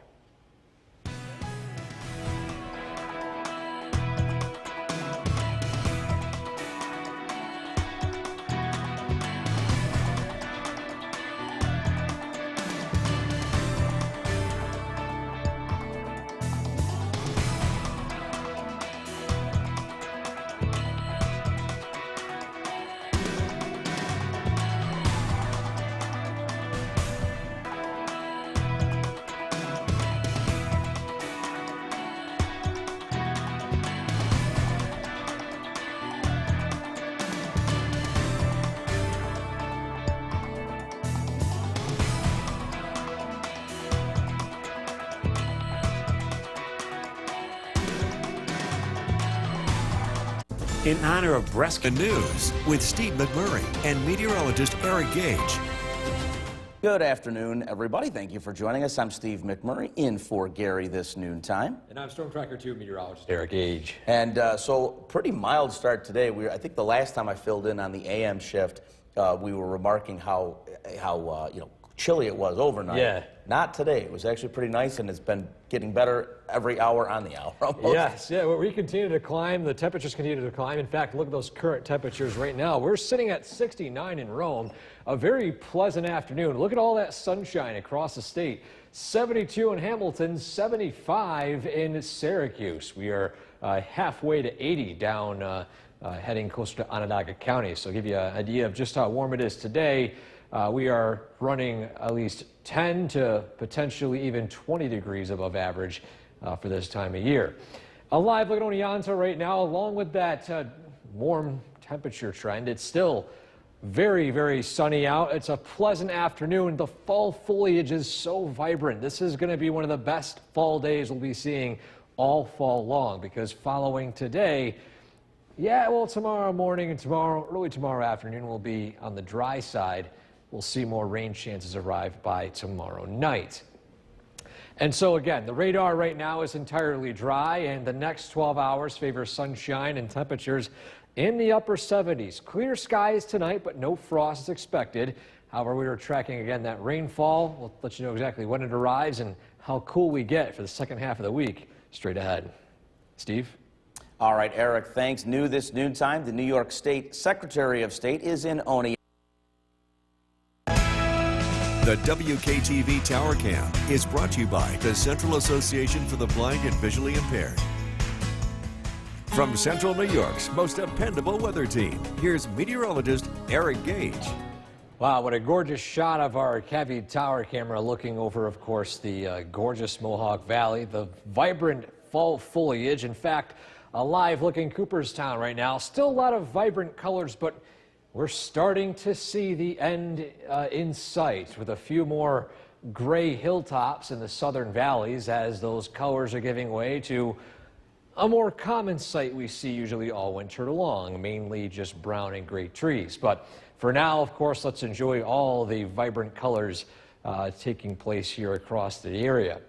in honor of breast news with Steve McMurray and meteorologist Eric Gage. Good afternoon, everybody. Thank you for joining us. I'm Steve McMurray in for Gary this noontime. And I'm Storm Tracker 2 meteorologist Eric Gage. And so pretty mild start today. I think the last time I filled in on the AM shift, we were remarking how chilly it was overnight. Yeah. Not today. It was actually pretty nice, and it's been getting better every hour on the hour. Almost. Yes, yeah, well, we continue to climb. The temperatures continue to climb. In fact, look at those current temperatures right now. We're sitting at 69 in Rome. A very pleasant afternoon. Look at all that sunshine across the state. 72 in Hamilton, 75 in Syracuse. We are halfway to 80 down, heading closer to Onondaga County. So, give you an idea of just how warm it is today. We are running at least 10 to potentially even 20 degrees above average for this time of year. Alive, look at Oneonta right now, along with that warm temperature trend. It's still very, very sunny out. It's a pleasant afternoon. The fall foliage is so vibrant. This is going to be one of the best fall days we'll be seeing all fall long, because following today, tomorrow morning and early tomorrow afternoon will be on the dry side. We'll see more rain chances arrive by tomorrow night. And so again, the radar right now is entirely dry, and the next 12 hours favor sunshine and temperatures in the upper 70s. Clear skies tonight, but no frost is expected. However, we are tracking again that rainfall. We'll let you know exactly when it arrives and how cool we get for the second half of the week straight ahead. Steve? All right, Eric, thanks. New this noontime, the New York State Secretary of State is in Oneonta. The WKTV Tower Cam is brought to you by the Central Association for the Blind and Visually Impaired. From Central New York's most dependable weather team, here's meteorologist Eric Gage. Wow, what a gorgeous shot of our Cavi Tower camera looking over, of course, the gorgeous Mohawk Valley, the vibrant fall foliage. In fact, alive looking Cooperstown right now. Still a lot of vibrant colors, but we're starting to see the end in sight, with a few more gray hilltops in the southern valleys as those colors are giving way to a more common sight we see usually all winter long, mainly just brown and gray trees. But for now, of course, let's enjoy all the vibrant colors taking place here across the area.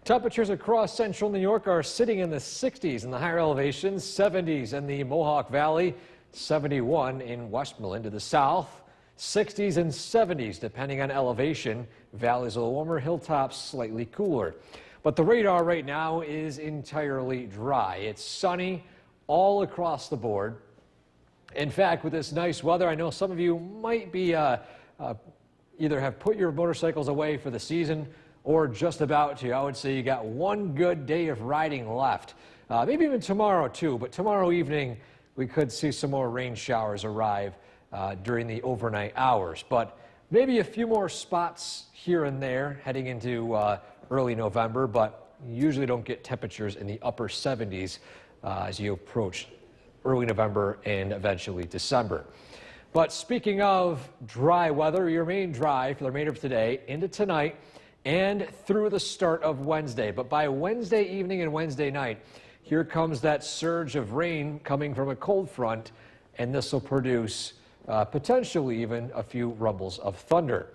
Temperatures across central New York are sitting in the 60s in the higher elevations, 70s in the Mohawk Valley, 71 in Westmoreland to the south, 60s and 70s depending on elevation. Valleys a little warmer, hilltops slightly cooler. But the radar right now is entirely dry. It's sunny all across the board. In fact, with this nice weather, I know some of you might be either have put your motorcycles away for the season or just about to. I would say you got one good day of riding left. Maybe even tomorrow too, but tomorrow evening we could see some more rain showers arrive during the overnight hours. But maybe a few more spots here and there heading into early November, but you usually don't get temperatures in the upper 70s as you approach early November and eventually December. But speaking of dry weather, we remain dry for the remainder of today into tonight and through the start of Wednesday. But by Wednesday evening and Wednesday night, here comes that surge of rain coming from a cold front, and this will produce potentially even a few rumbles of thunder.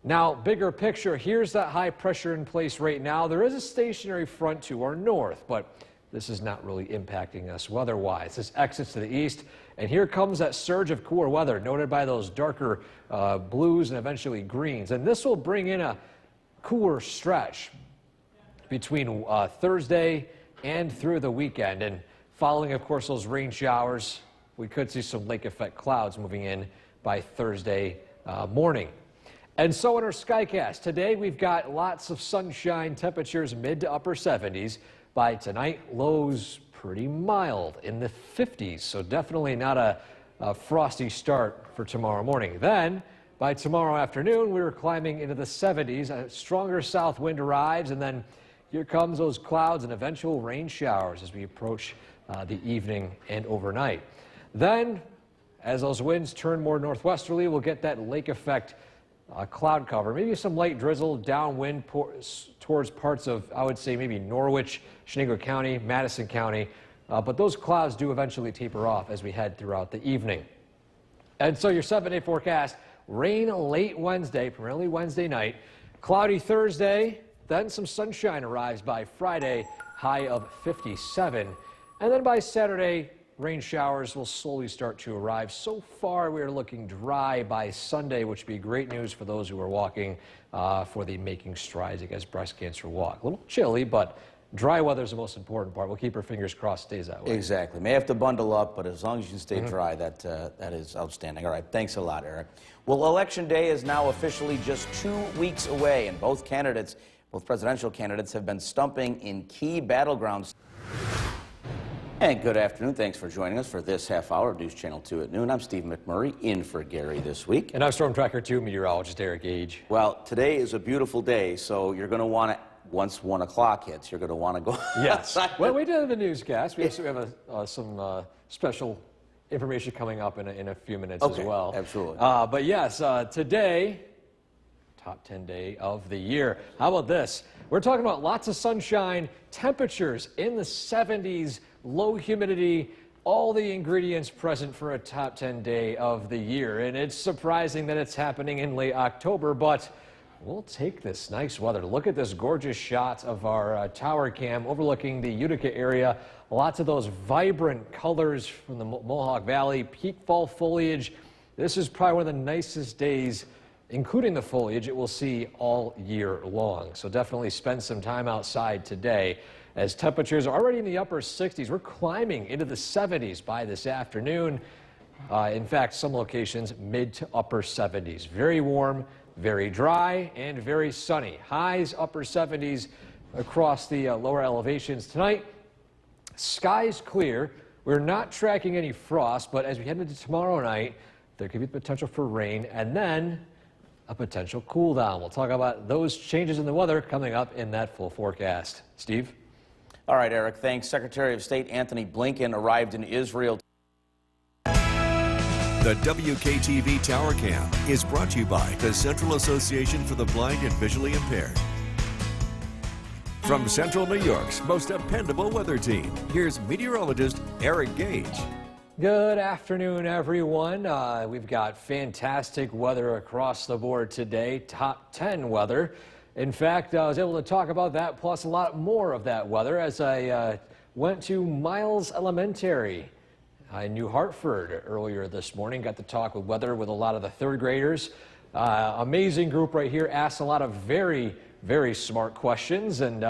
Now, bigger picture, here's that high pressure in place right now. There is a stationary front to our north, but this is not really impacting us weather-wise. This exits to the east, and here comes that surge of cooler weather noted by those darker blues and eventually greens. And this will bring in a cooler stretch between Thursday and through the weekend. And following, of course, those rain showers, we could see some lake effect clouds moving in by Thursday morning. And so in our Skycast today, we've got lots of sunshine, temperatures mid to upper 70s. By tonight, lows pretty mild in the 50s, so definitely not a frosty start for tomorrow morning. Then, by tomorrow afternoon, we were climbing into the 70s. A stronger south wind arrives, and then here comes those clouds and eventual rain showers as we approach the evening and overnight. Then, as those winds turn more northwesterly, we'll get that lake effect cloud cover, maybe some light drizzle downwind towards parts of, I would say, maybe Norwich, Chenango County, Madison County, but those clouds do eventually taper off as we head throughout the evening. And so your 7-day forecast, rain late Wednesday, primarily Wednesday night, cloudy Thursday, then some sunshine arrives by Friday, high of 57. And then by Saturday, rain showers will slowly start to arrive. So far, we are looking dry by Sunday, which would be great news for those who are walking for the Making Strides Against Breast Cancer walk. A little chilly, but dry weather is the most important part. We'll keep our fingers crossed stays that way. Exactly. May have to bundle up, but as long as you can stay dry, that is outstanding. All right. Thanks a lot, Eric. Well, Election Day is now officially just 2 weeks away, and both presidential candidates have been stumping in key battlegrounds. And good afternoon. Thanks for joining us for this half hour of News Channel 2 at noon. I'm Steve McMurray, in for Gary this week. And I'm Storm Tracker 2 meteorologist Eric Gage. Well, today is a beautiful day, so you're going to want to, once 1 o'clock hits, you're going to want to go Yes. Well, we did the newscast. We have some special information coming up in a few minutes as well. Absolutely. But yes, today, top 10 day of the year. How about this? We're talking about lots of sunshine, temperatures in the 70s, low humidity, all the ingredients present for a top 10 day of the year. And it's surprising that it's happening in late October, but we'll take this nice weather. Look at this gorgeous shot of our tower cam overlooking the Utica area. Lots of those vibrant colors from the Mohawk Valley, peak fall foliage. This is probably one of the nicest days, including the foliage, it will see all year long. So definitely spend some time outside today. As temperatures are already in the upper 60s, we're climbing into the 70s by this afternoon. In fact, some locations mid to upper 70s. Very warm, very dry, and very sunny. Highs upper 70s across the lower elevations tonight. Skies clear. We're not tracking any frost, but as we head into tomorrow night, there could be potential for rain and then a potential cool down. We'll talk about those changes in the weather coming up in that full forecast. Steve? All right, Eric, thanks. Secretary of State Antony Blinken arrived in Israel. The WKTV Tower Cam is brought to you by the Central Association for the Blind and Visually Impaired. From Central New York's most dependable weather team, here's meteorologist Eric Gage. Good afternoon, everyone. We've got fantastic weather across the board today, top 10 weather. In fact, I was able to talk about that plus a lot more of that weather as I went to Miles Elementary in New Hartford earlier this morning. Got to talk with weather with a lot of the third graders. Amazing group right here, asked a lot of very, very smart questions. And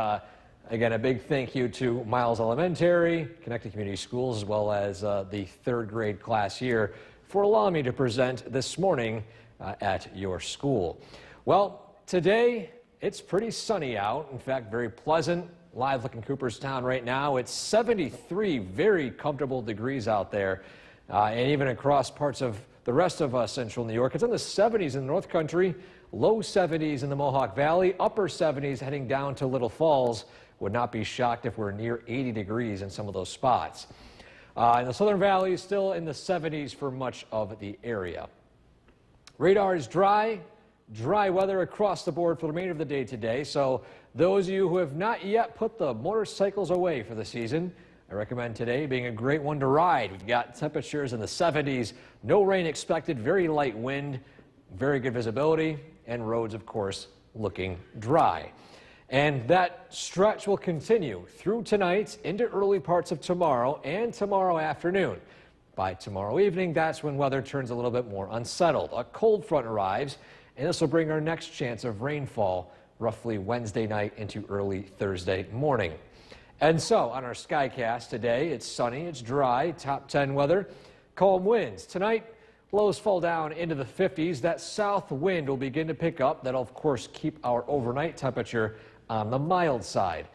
again, a big thank you to Miles Elementary, Connected Community Schools, as well as the third grade class here for allowing me to present this morning at your school. Well, today it's pretty sunny out. In fact, very pleasant. Live looking Cooperstown right now. It's 73 very comfortable degrees out there. And even across parts of the rest of central New York. It's in the 70s in the North Country, low 70s in the Mohawk Valley, upper 70s heading down to Little Falls. Would not be shocked if we're near 80 degrees in some of those spots. In the Southern Valley, still in the 70s for much of the area. Radar is dry. Dry weather across the board for the remainder of the day today. So those of you who have not yet put the motorcycles away for the season, I recommend today being a great one to ride. We've got temperatures in the 70s, no rain expected, very light wind, very good visibility, and roads, of course, looking dry. And that stretch will continue through tonight into early parts of tomorrow and tomorrow afternoon. By tomorrow evening, that's when weather turns a little bit more unsettled. A cold front arrives, and this will bring our next chance of rainfall roughly Wednesday night into early Thursday morning. And so on our Skycast today, it's sunny, it's dry, top 10 weather, calm winds. Tonight, lows fall down into the 50s. That south wind will begin to pick up. That'll, of course, keep our overnight temperature on the mild side,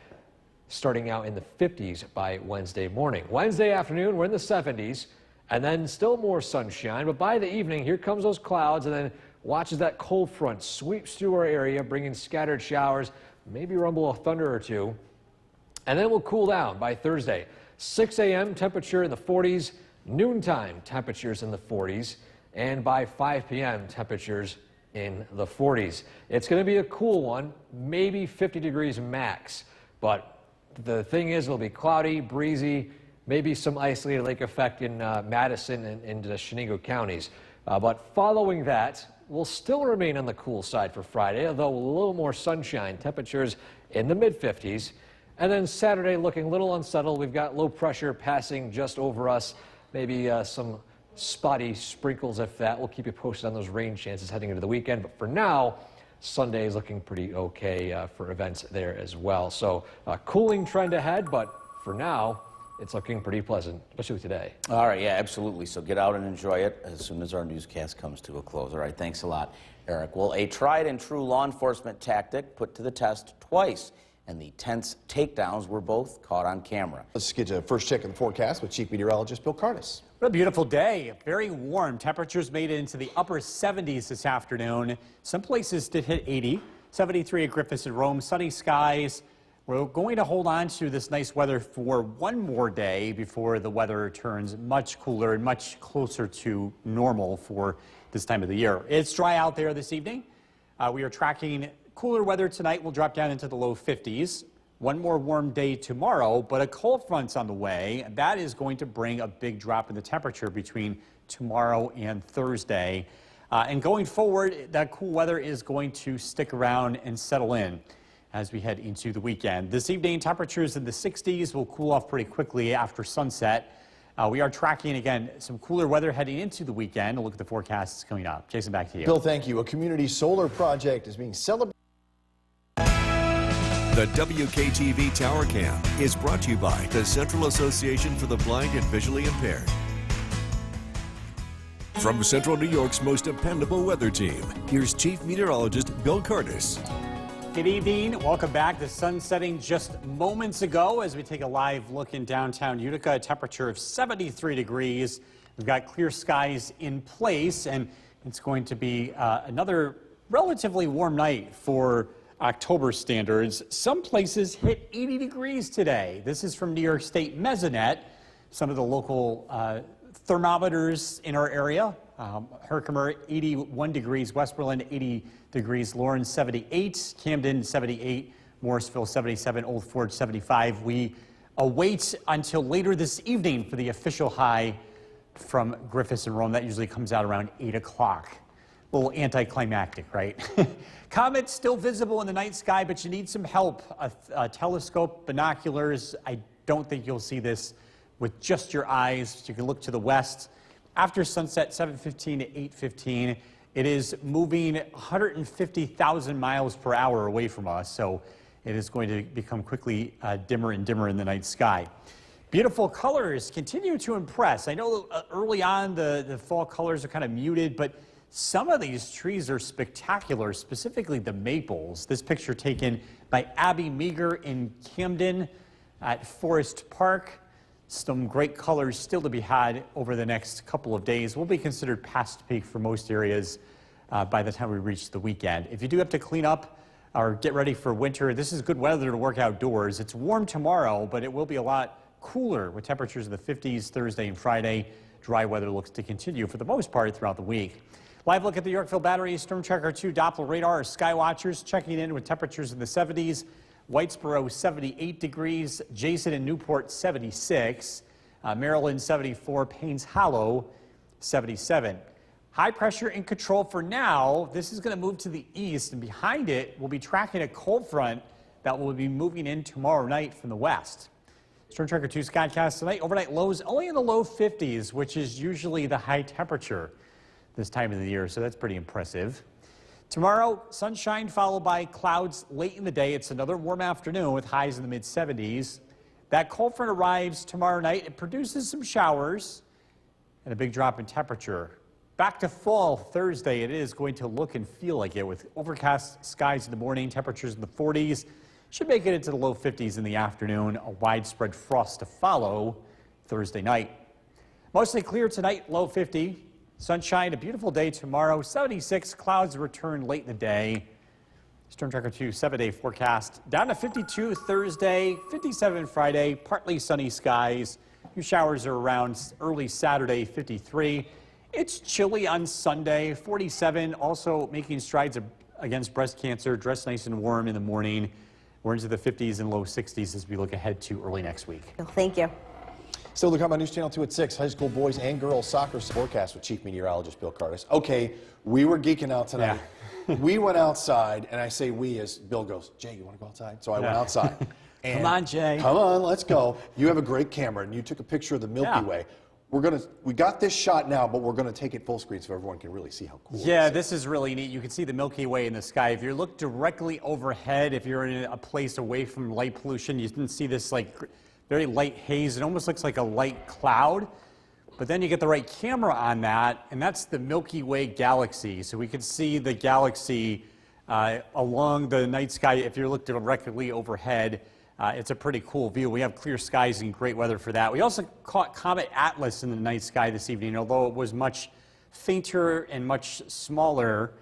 starting out in the 50s by Wednesday morning. Wednesday afternoon, we're in the 70s, and then still more sunshine. But by the evening, here comes those clouds, and then watch as that cold front sweeps through our area, bringing scattered showers, maybe rumble of thunder or two. And then we'll cool down by Thursday. 6 a.m. temperature in the 40s, noontime temperatures in the 40s, and by 5 p.m. temperatures in the 40s. It's going to be a cool one, maybe 50 degrees max. But the thing is, it'll be cloudy, breezy, Maybe some isolated lake effect in Madison and the Chenango counties. But following that, we'll still remain on the cool side for Friday, although a little more sunshine, temperatures in the mid-50s. And then Saturday looking a little unsettled. We've got low pressure passing just over us, maybe some spotty sprinkles if that. We'll keep you posted on those rain chances heading into the weekend. But for now, Sunday is looking pretty okay for events there as well. So cooling trend ahead, but for now, it's looking pretty pleasant, especially today. All right, yeah, absolutely. So get out and enjoy it as soon as our newscast comes to a close. All right, thanks a lot, Eric. Well, a tried and true law enforcement tactic put to the test twice, and the tense takedowns were both caught on camera. Let's get a first check of the forecast with Chief Meteorologist Bill Cardis. What a beautiful day. Very warm. Temperatures made it into the upper 70s this afternoon. Some places did hit 80. 73 at Griffith and Rome. Sunny skies. We're going to hold on to this nice weather for one more day before the weather turns much cooler and much closer to normal for this time of the year. It's dry out there this evening. We are tracking cooler weather tonight. Will drop down into the low 50s. One more warm day tomorrow, but a cold front's on the way. That is going to bring a big drop in the temperature between tomorrow and Thursday. And going forward, that cool weather is going to stick around and settle in as we head into the weekend. This evening, temperatures in the 60s will cool off pretty quickly after sunset. We are tracking, again, some cooler weather heading into the weekend. We'll look at the forecasts coming up. Jason, back to you. Bill, thank you. A community solar project is being celebrated. The WKTV Tower Cam is brought to you by the Central Association for the Blind and Visually Impaired. From Central New York's most dependable weather team, here's Chief Meteorologist Bill Cardis. Good evening. Welcome back. The sun setting just moments ago as we take a live look in downtown Utica. A temperature of 73 degrees. We've got clear skies in place, and it's going to be another relatively warm night for October standards. Some places hit 80 degrees today. This is from New York State Mesonet. Some of the local thermometers in our area. Herkimer 81 degrees, Westmoreland 80 degrees, Lawrence 78, Camden 78, Morrisville 77, Old Fort 75. We await until later this evening for the official high from Griffith and Rome. That usually comes out around 8 o'clock. A little anticlimactic, right? Comets still visible in the night sky, but you need some help. A telescope, binoculars. I don't think you'll see this with just your eyes. You can look to the west. After sunset, 7:15 to 8:15, it is moving 150,000 miles per hour away from us, so it is going to become quickly dimmer and dimmer in the night sky. Beautiful colors continue to impress. I know early on the fall colors are kind of muted, but some of these trees are spectacular, specifically the maples. This picture taken by Abby Meager in Camden at Forest Park. Some great colors still to be had over the next couple of days. Will be considered past peak for most areas by the time we reach the weekend. If you do have to clean up or get ready for winter, this is good weather to work outdoors. It's warm tomorrow, but it will be a lot cooler with temperatures in the 50s Thursday and Friday. Dry weather looks to continue for the most part throughout the week. Live look at the Yorkville Battery Storm Tracker 2 Doppler radar. Our sky watchers checking in with temperatures in the 70s. Whitesboro 78 degrees, Jason and Newport 76, Maryland 74, Paynes Hollow 77. High pressure in control for now. This is going to move to the east, and behind it we'll be tracking a cold front that will be moving in tomorrow night from the west. Storm Tracker 2 Skycast tonight. Overnight lows only in the low 50s, which is usually the high temperature this time of the year, so that's pretty impressive. Tomorrow, sunshine followed by clouds late in the day. It's another warm afternoon with highs in the mid-70s. That cold front arrives tomorrow night. It produces some showers and a big drop in temperature. Back to fall Thursday. It is going to look and feel like it with overcast skies in the morning, temperatures in the 40s. Should make it into the low 50s in the afternoon. A widespread frost to follow Thursday night. Mostly clear tonight, low 50. Sunshine, a beautiful day tomorrow. 76, clouds return late in the day. Storm Tracker 2 7-day forecast. Down to 52 Thursday, 57 Friday, partly sunny skies. A few showers are around early Saturday, 53. It's chilly on Sunday, 47. Also making strides against breast cancer. Dress nice and warm in the morning. We're into the 50s and low 60s as we look ahead to early next week. Thank you. Still to come on News Channel 2 at 6, high school boys and girls soccer forecast with Chief Meteorologist Bill Curtis. Okay, we were geeking out tonight. Yeah. We went outside, and I say we as Bill goes, Jay, you want to go outside? So I went outside. And Come on, Jay. Come on, let's go. You have a great camera, and you took a picture of the Milky Way. We got this shot now, but we're gonna take it full screen so everyone can really see how cool it is. This is really neat. You can see the Milky Way in the sky. If you look directly overhead, if you're in a place away from light pollution, you can see this like very light haze. It almost looks like a light cloud. But then you get the right camera on that, and that's the Milky Way galaxy. So we can see the galaxy along the night sky. If you look directly overhead, it's a pretty cool view. We have clear skies and great weather for that. We also caught Comet Atlas in the night sky this evening, although it was much fainter and much smaller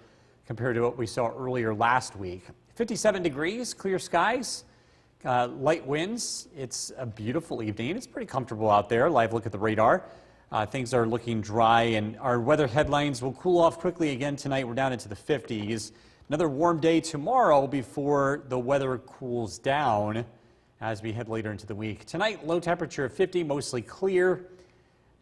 compared to what we saw earlier last week. 57 degrees, clear skies, light winds. It's a beautiful evening. It's pretty comfortable out there. Live look at the radar. Things are looking dry, and our weather headlines will cool off quickly again tonight. We're down into the 50s. Another warm day tomorrow before the weather cools down as we head later into the week. Tonight, low temperature of 50, mostly clear.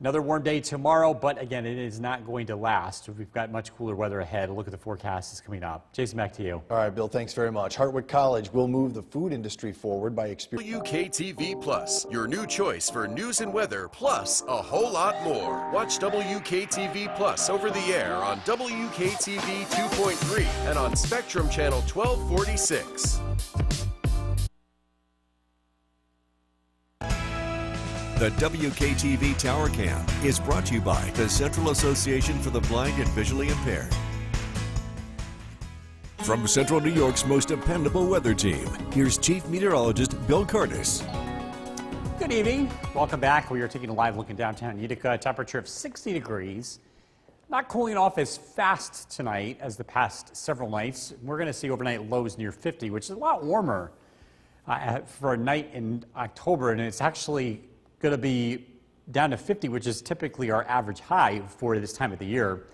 Another warm day tomorrow, but again, it is not going to last. We've got much cooler weather ahead. A look at the forecast is coming up. Jason, back to you. All right, Bill, thanks very much. Hartwick College will move the food industry forward by experiencing WKTV Plus, your new choice for news and weather, plus a whole lot more. Watch WKTV Plus over the air on WKTV 2.3 and on Spectrum Channel 1246. The WKTV Tower Cam is brought to you by the Central Association for the Blind and Visually Impaired. From Central New York's most dependable weather team, here's Chief Meteorologist Bill Curtis. Good evening. Welcome back. We are taking a live look in downtown Utica. Temperature of 60 degrees. Not cooling off as fast tonight as the past several nights. We're going to see overnight lows near 50, which is a lot warmer for a night in October, and it's actually going to be down to 50, which is typically our average high for this time of the year.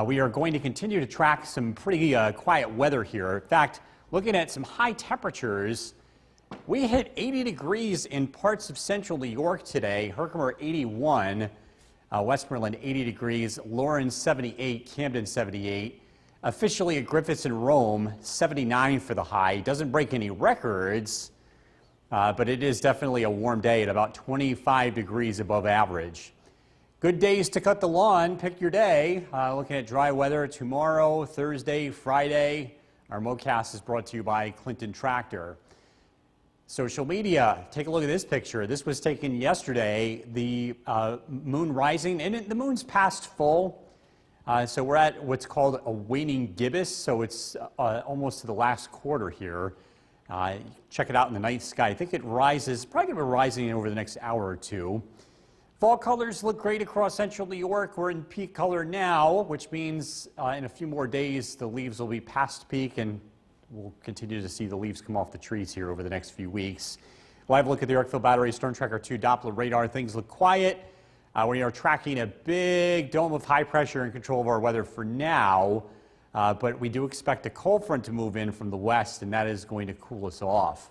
We are going to continue to track some pretty quiet weather here. In fact, looking at some high temperatures, we hit 80 degrees in parts of central New York today. Herkimer 81, Westmoreland 80 degrees, Lawrence 78, Camden 78. Officially at Griffiths and Rome, 79 for the high. Doesn't break any records. But it is definitely a warm day at about 25 degrees above average. Good days to cut the lawn. Pick your day. Looking at dry weather tomorrow, Thursday, Friday. Our MoCast is brought to you by Clinton Tractor. Social media. Take a look at this picture. This was taken yesterday. The moon rising, and the moon's past full. So we're at what's called a waning gibbous. So it's almost to the last quarter here. Check it out in the night sky. I think it rises, probably going to be rising over the next hour or two. Fall colors look great across central New York. We're in peak color now, which means in a few more days the leaves will be past peak, and we'll continue to see the leaves come off the trees here over the next few weeks. Live look at the Yorkville Battery Storm Tracker 2 Doppler radar. Things look quiet. We are tracking a big dome of high pressure in control of our weather for now. But we do expect a cold front to move in from the west, and that is going to cool us off.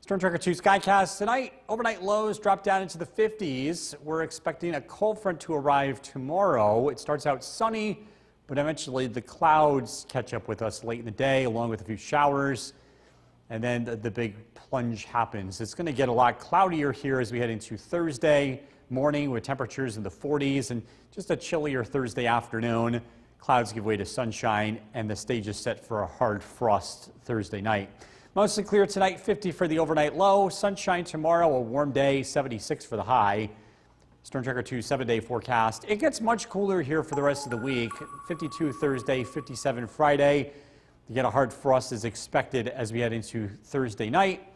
Storm Tracker 2 Skycast tonight. Overnight lows drop down into the 50s. We're expecting a cold front to arrive tomorrow. It starts out sunny, but eventually the clouds catch up with us late in the day, along with a few showers, and then the big plunge happens. It's going to get a lot cloudier here as we head into Thursday morning with temperatures in the 40s, and just a chillier Thursday afternoon. Clouds give way to sunshine, and the stage is set for a hard frost Thursday night. Mostly clear tonight, 50 for the overnight low. Sunshine tomorrow, a warm day, 76 for the high. Storm Tracker 2 7-day forecast. It gets much cooler here for the rest of the week. 52 Thursday, 57 Friday. You get a hard frost as expected as we head into Thursday night.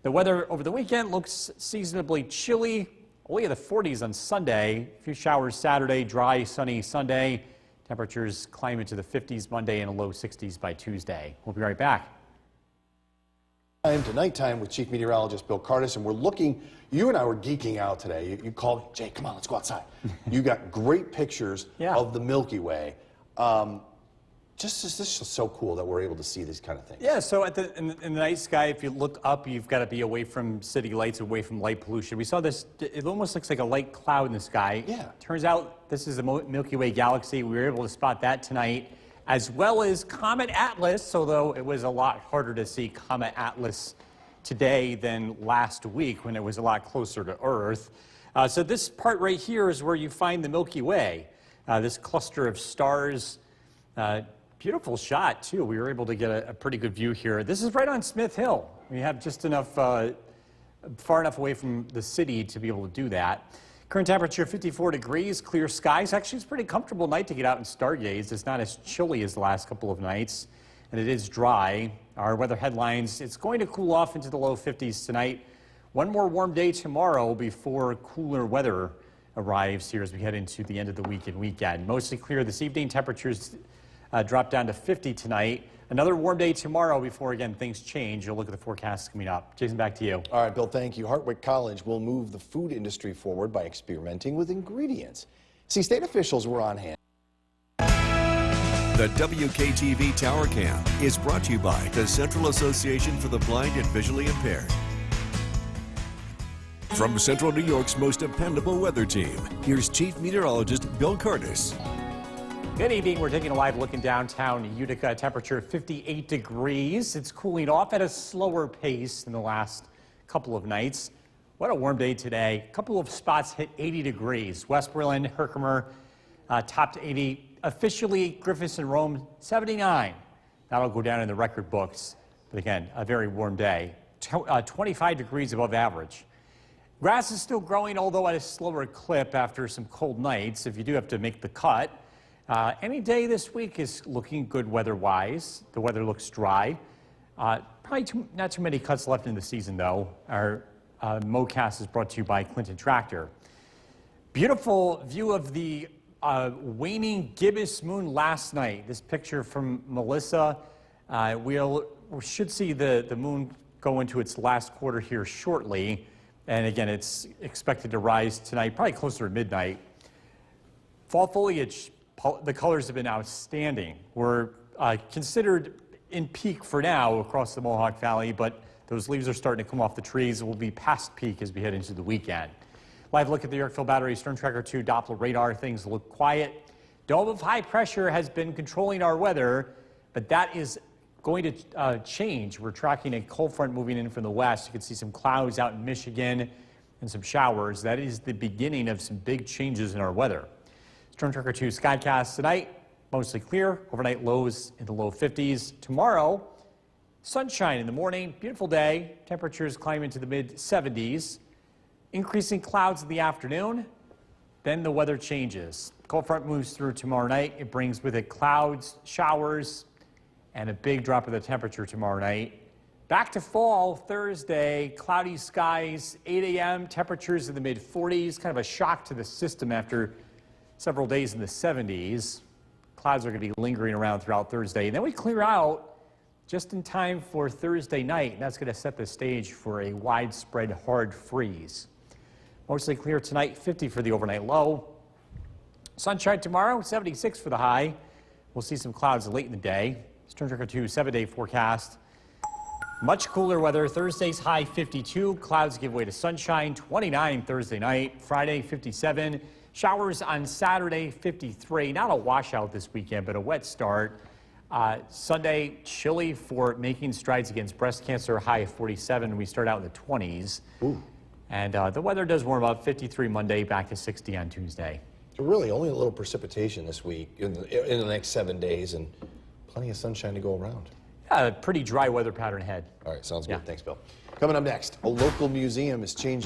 The weather over the weekend looks seasonably chilly. Only in the 40s on Sunday. A few showers Saturday, dry, sunny Sunday. Temperatures climb into the 50s Monday and low 60s by Tuesday. We'll be right back. Time to nighttime with Chief Meteorologist Bill Curtis, and we're looking. You and I were geeking out today. You called, Jay, come on, let's go outside. You got great pictures of the Milky Way. This is just so cool that we're able to see these kind of things. Yeah, so in the night sky, if you look up, you've got to be away from city lights, away from light pollution. We saw this, it almost looks like a light cloud in the sky. Yeah. Turns out this is the Milky Way galaxy. We were able to spot that tonight, as well as Comet Atlas, although it was a lot harder to see Comet Atlas today than last week when it was a lot closer to Earth. So this part right here is where you find the Milky Way, this cluster of stars. Beautiful shot, too. We were able to get a pretty good view here. This is right on Smith Hill. We have just enough, far enough away from the city to be able to do that. Current temperature 54 degrees, clear skies. Actually, it's a pretty comfortable night to get out and stargaze. It's not as chilly as the last couple of nights, and it is dry. Our weather headlines, it's going to cool off into the low 50s tonight. One more warm day tomorrow before cooler weather arrives here as we head into the end of the week and weekend. Mostly clear this evening. Temperatures drop down to 50 tonight. Another warm day tomorrow before, again, things change. You'll look at the forecast coming up. Jason, back to you. All right, Bill, thank you. Hartwick College will move the food industry forward by experimenting with ingredients. See, state officials were on hand. The WKTV Tower Cam is brought to you by the Central Association for the Blind and Visually Impaired. From Central New York's most dependable weather team, here's Chief Meteorologist Bill Curtis. Good evening. We're taking a live look in downtown Utica. Temperature 58 degrees. It's cooling off at a slower pace than the last couple of nights. What a warm day today. A couple of spots hit 80 degrees. Westmoreland, Herkimer topped 80. Officially, Griffiths and Rome 79. That'll go down in the record books. But again, a very warm day. 25 degrees above average. Grass is still growing, although at a slower clip after some cold nights. If you do have to make the cut. Any day this week is looking good weather-wise. The weather looks dry. Probably not too many cuts left in the season, though. Our MoCast is brought to you by Clinton Tractor. Beautiful view of the waning gibbous moon last night. This picture from Melissa. We should see the moon go into its last quarter here shortly. And again, it's expected to rise tonight, probably closer to midnight. Fall foliage. The colors have been outstanding. We're considered in peak for now across the Mohawk Valley, but those leaves are starting to come off the trees. We'll be past peak as we head into the weekend. Live look at the Yorkville Battery Storm Tracker 2 Doppler radar. Things look quiet. Dome of high pressure has been controlling our weather, but that is going to change. We're tracking a cold front moving in from the west. You can see some clouds out in Michigan and some showers. That is the beginning of some big changes in our weather. Storm Tracker 2 Skycast tonight, mostly clear. Overnight lows in the low 50s. Tomorrow, sunshine in the morning, beautiful day. Temperatures climb into the mid 70s. Increasing clouds in the afternoon. Then the weather changes. Cold front moves through tomorrow night. It brings with it clouds, showers, and a big drop of the temperature tomorrow night. Back to fall Thursday, cloudy skies, 8 a.m. Temperatures in the mid 40s. Kind of a shock to the system after several days in the 70s. Clouds are going to be lingering around throughout Thursday. And then we clear out just in time for Thursday night. And that's going to set the stage for a widespread hard freeze. Mostly clear tonight, 50 for the overnight low. Sunshine tomorrow, 76 for the high. We'll see some clouds late in the day. Storm Tracker 2 7-day forecast. Much cooler weather. Thursday's high 52. Clouds give way to sunshine. 29 Thursday night. Friday 57. Showers on Saturday, 53. Not a washout this weekend, but a wet start. Sunday, chilly for making strides against breast cancer, high of 47. We start out in the 20s. Ooh. And the weather does warm up, 53 Monday, back to 60 on Tuesday. So really, only a little precipitation this week in the next 7 days, and plenty of sunshine to go around. Yeah, a pretty dry weather pattern ahead. All right, sounds good. Yeah. Thanks, Bill. Coming up next, a local museum is changing